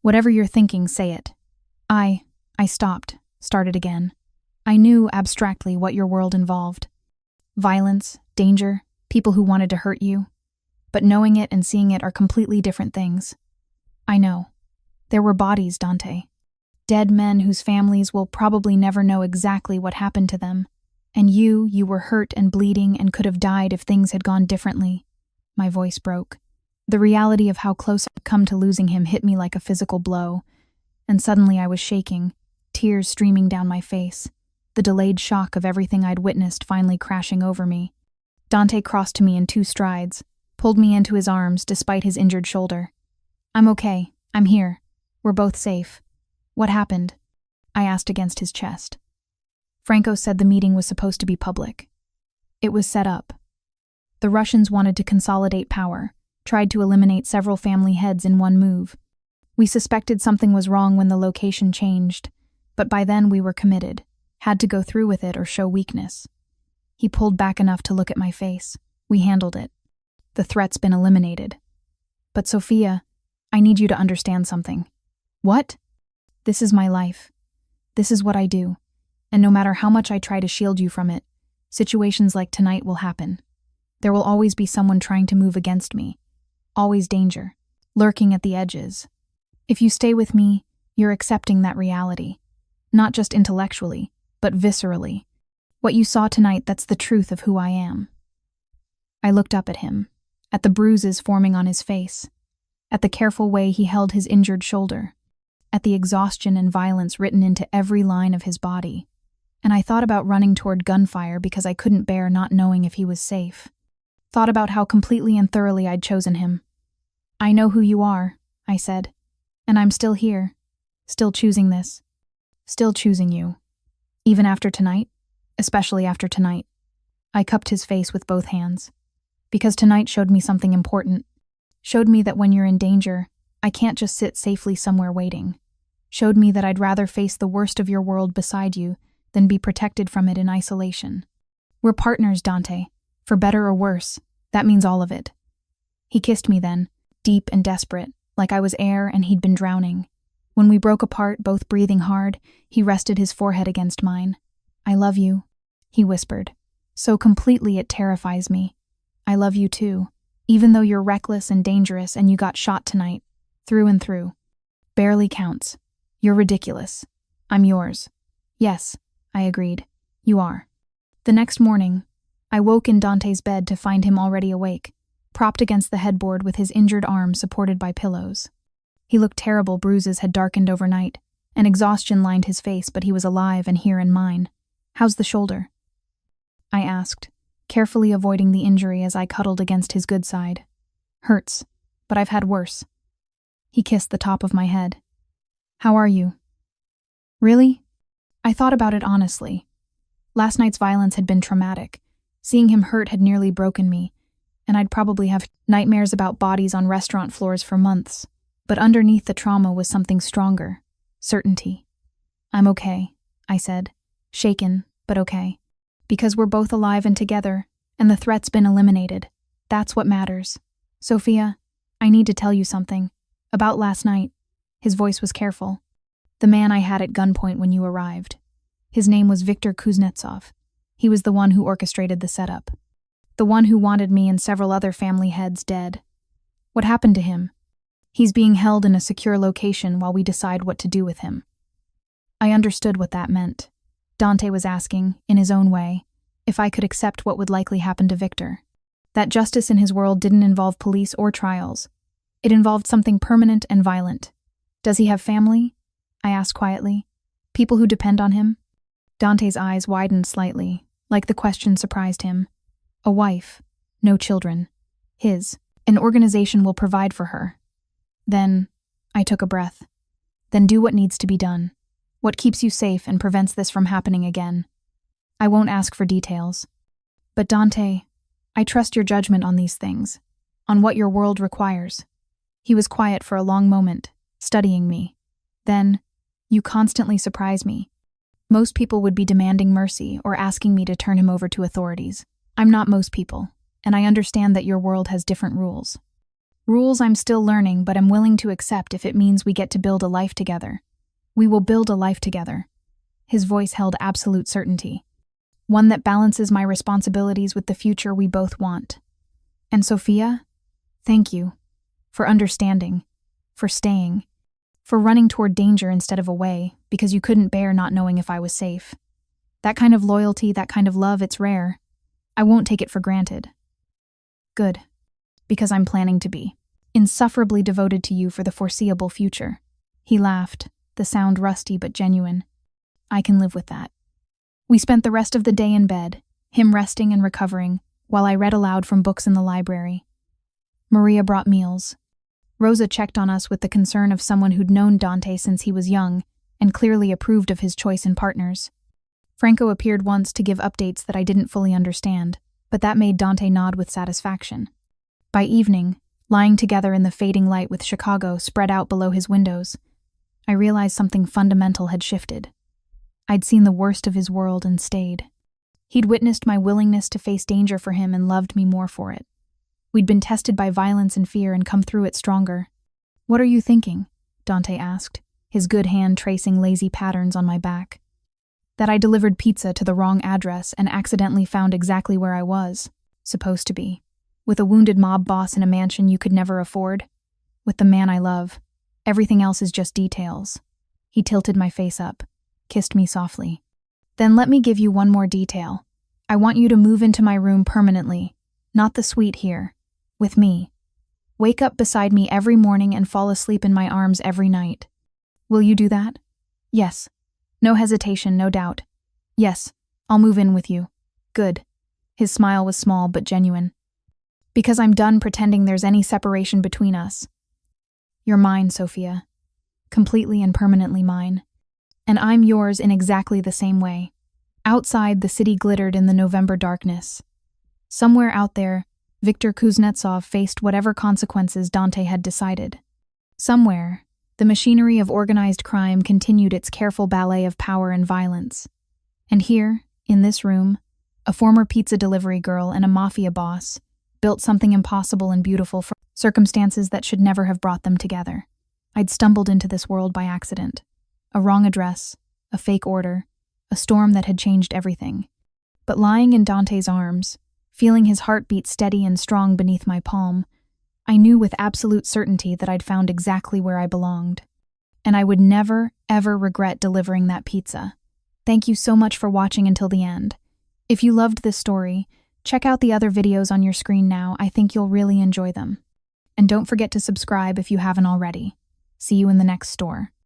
"Whatever you're thinking, say it." I stopped, started again. I knew abstractly what your world involved. Violence, danger, people who wanted to hurt you. But knowing it and seeing it are completely different things. I know. There were bodies, Dante. Dead men whose families will probably never know exactly what happened to them. And you were hurt and bleeding and could have died if things had gone differently. My voice broke. The reality of how close I'd come to losing him hit me like a physical blow. And suddenly I was shaking, tears streaming down my face, the delayed shock of everything I'd witnessed finally crashing over me. Dante crossed to me in 2 strides, pulled me into his arms despite his injured shoulder. "I'm okay. I'm here. We're both safe." "What happened?" I asked against his chest. Franco said the meeting was supposed to be public. It was set up. The Russians wanted to consolidate power, tried to eliminate several family heads in one move. We suspected something was wrong when the location changed, but by then we were committed, had to go through with it or show weakness. He pulled back enough to look at my face. We handled it. The threat's been eliminated. "But Sofia, I need you to understand something." "What?" "This is my life. This is what I do. And no matter how much I try to shield you from it, situations like tonight will happen. There will always be someone trying to move against me. Always danger, lurking at the edges. If you stay with me, you're accepting that reality. Not just intellectually, but viscerally. What you saw tonight, that's the truth of who I am." I looked up at him, at the bruises forming on his face, at the careful way he held his injured shoulder, at the exhaustion and violence written into every line of his body, and I thought about running toward gunfire because I couldn't bear not knowing if he was safe. Thought about how completely and thoroughly I'd chosen him. "I know who you are," I said, "and I'm still here, still choosing this, still choosing you. Even after tonight, especially after tonight." I cupped his face with both hands. "Because tonight showed me something important. Showed me that when you're in danger, I can't just sit safely somewhere waiting. Showed me that I'd rather face the worst of your world beside you than be protected from it in isolation. We're partners, Dante. For better or worse, that means all of it." He kissed me then, deep and desperate, like I was air and he'd been drowning. When we broke apart, both breathing hard, he rested his forehead against mine. "I love you," he whispered. "So completely it terrifies me. I love you too, even though you're reckless and dangerous and you got shot tonight, through and through. Barely counts. You're ridiculous. I'm yours." "Yes," I agreed. "You are." The next morning, I woke in Dante's bed to find him already awake, propped against the headboard with his injured arm supported by pillows. He looked terrible. Bruises had darkened overnight, and exhaustion lined his face, but he was alive and here in mine. "How's the shoulder?" I asked, carefully avoiding the injury as I cuddled against his good side. "Hurts, but I've had worse." He kissed the top of my head. "How are you?" "Really?" I thought about it honestly. Last night's violence had been traumatic. Seeing him hurt had nearly broken me, and I'd probably have nightmares about bodies on restaurant floors for months. But underneath the trauma was something stronger. Certainty. "I'm okay," I said. Shaken, but okay. "Because we're both alive and together, and the threat's been eliminated. That's what matters. Sofia, I need to tell you something. About last night." His voice was careful. "The man I had at gunpoint when you arrived. His name was Viktor Kuznetsov. He was the one who orchestrated the setup. The one who wanted me and several other family heads dead. What happened to him? He's being held in a secure location while we decide what to do with him." I understood what that meant. Dante was asking, in his own way, if I could accept what would likely happen to Victor. That justice in his world didn't involve police or trials. It involved something permanent and violent. "Does he have family?" I asked quietly. "People who depend on him?" Dante's eyes widened slightly, like the question surprised him. "A wife. No children. His. An organization will provide for her." Then, I took a breath. "Then do what needs to be done. What keeps you safe and prevents this from happening again. I won't ask for details. But Dante, I trust your judgment on these things, on what your world requires." He was quiet for a long moment, studying me. Then, you constantly surprise me. Most people would be demanding mercy or asking me to turn him over to authorities. I'm not most people, and I understand that your world has different rules. Rules I'm still learning, but I'm willing to accept if it means we get to build a life together. We will build a life together. His voice held absolute certainty. One that balances my responsibilities with the future we both want. And Sofia, thank you. For understanding. For staying. For running toward danger instead of away, because you couldn't bear not knowing if I was safe. That kind of loyalty, that kind of love, it's rare. I won't take it for granted. Good. Because I'm planning to be. Insufferably devoted to you for the foreseeable future. He laughed, the sound rusty but genuine. I can live with that. We spent the rest of the day in bed, him resting and recovering, while I read aloud from books in the library. Maria brought meals. Rosa checked on us with the concern of someone who'd known Dante since he was young and clearly approved of his choice in partners. Franco appeared once to give updates that I didn't fully understand, but that made Dante nod with satisfaction. By evening, lying together in the fading light with Chicago spread out below his windows, I realized something fundamental had shifted. I'd seen the worst of his world and stayed. He'd witnessed my willingness to face danger for him and loved me more for it. We'd been tested by violence and fear and come through it stronger. What are you thinking? Dante asked, his good hand tracing lazy patterns on my back. That I delivered pizza to the wrong address and accidentally found exactly where I was, supposed to be. With a wounded mob boss in a mansion you could never afford. With the man I love. Everything else is just details. He tilted my face up, kissed me softly. Then let me give you one more detail. I want you to move into my room permanently, not the suite here, with me. Wake up beside me every morning and fall asleep in my arms every night. Will you do that? Yes. No hesitation, no doubt. Yes, I'll move in with you. Good. His smile was small but genuine. Because I'm done pretending there's any separation between us. You're mine, Sofia. Completely and permanently mine. And I'm yours in exactly the same way. Outside, the city glittered in the November darkness. Somewhere out there, Viktor Kuznetsov faced whatever consequences Dante had decided. Somewhere, the machinery of organized crime continued its careful ballet of power and violence. And here, in this room, a former pizza delivery girl and a mafia boss built something impossible and beautiful for circumstances that should never have brought them together. I'd stumbled into this world by accident. A wrong address, a fake order, a storm that had changed everything. But lying in Dante's arms, feeling his heartbeat steady and strong beneath my palm, I knew with absolute certainty that I'd found exactly where I belonged. And I would never, ever regret delivering that pizza. Thank you so much for watching until the end. If you loved this story, check out the other videos on your screen now. I think you'll really enjoy them. And don't forget to subscribe if you haven't already. See you in the next store.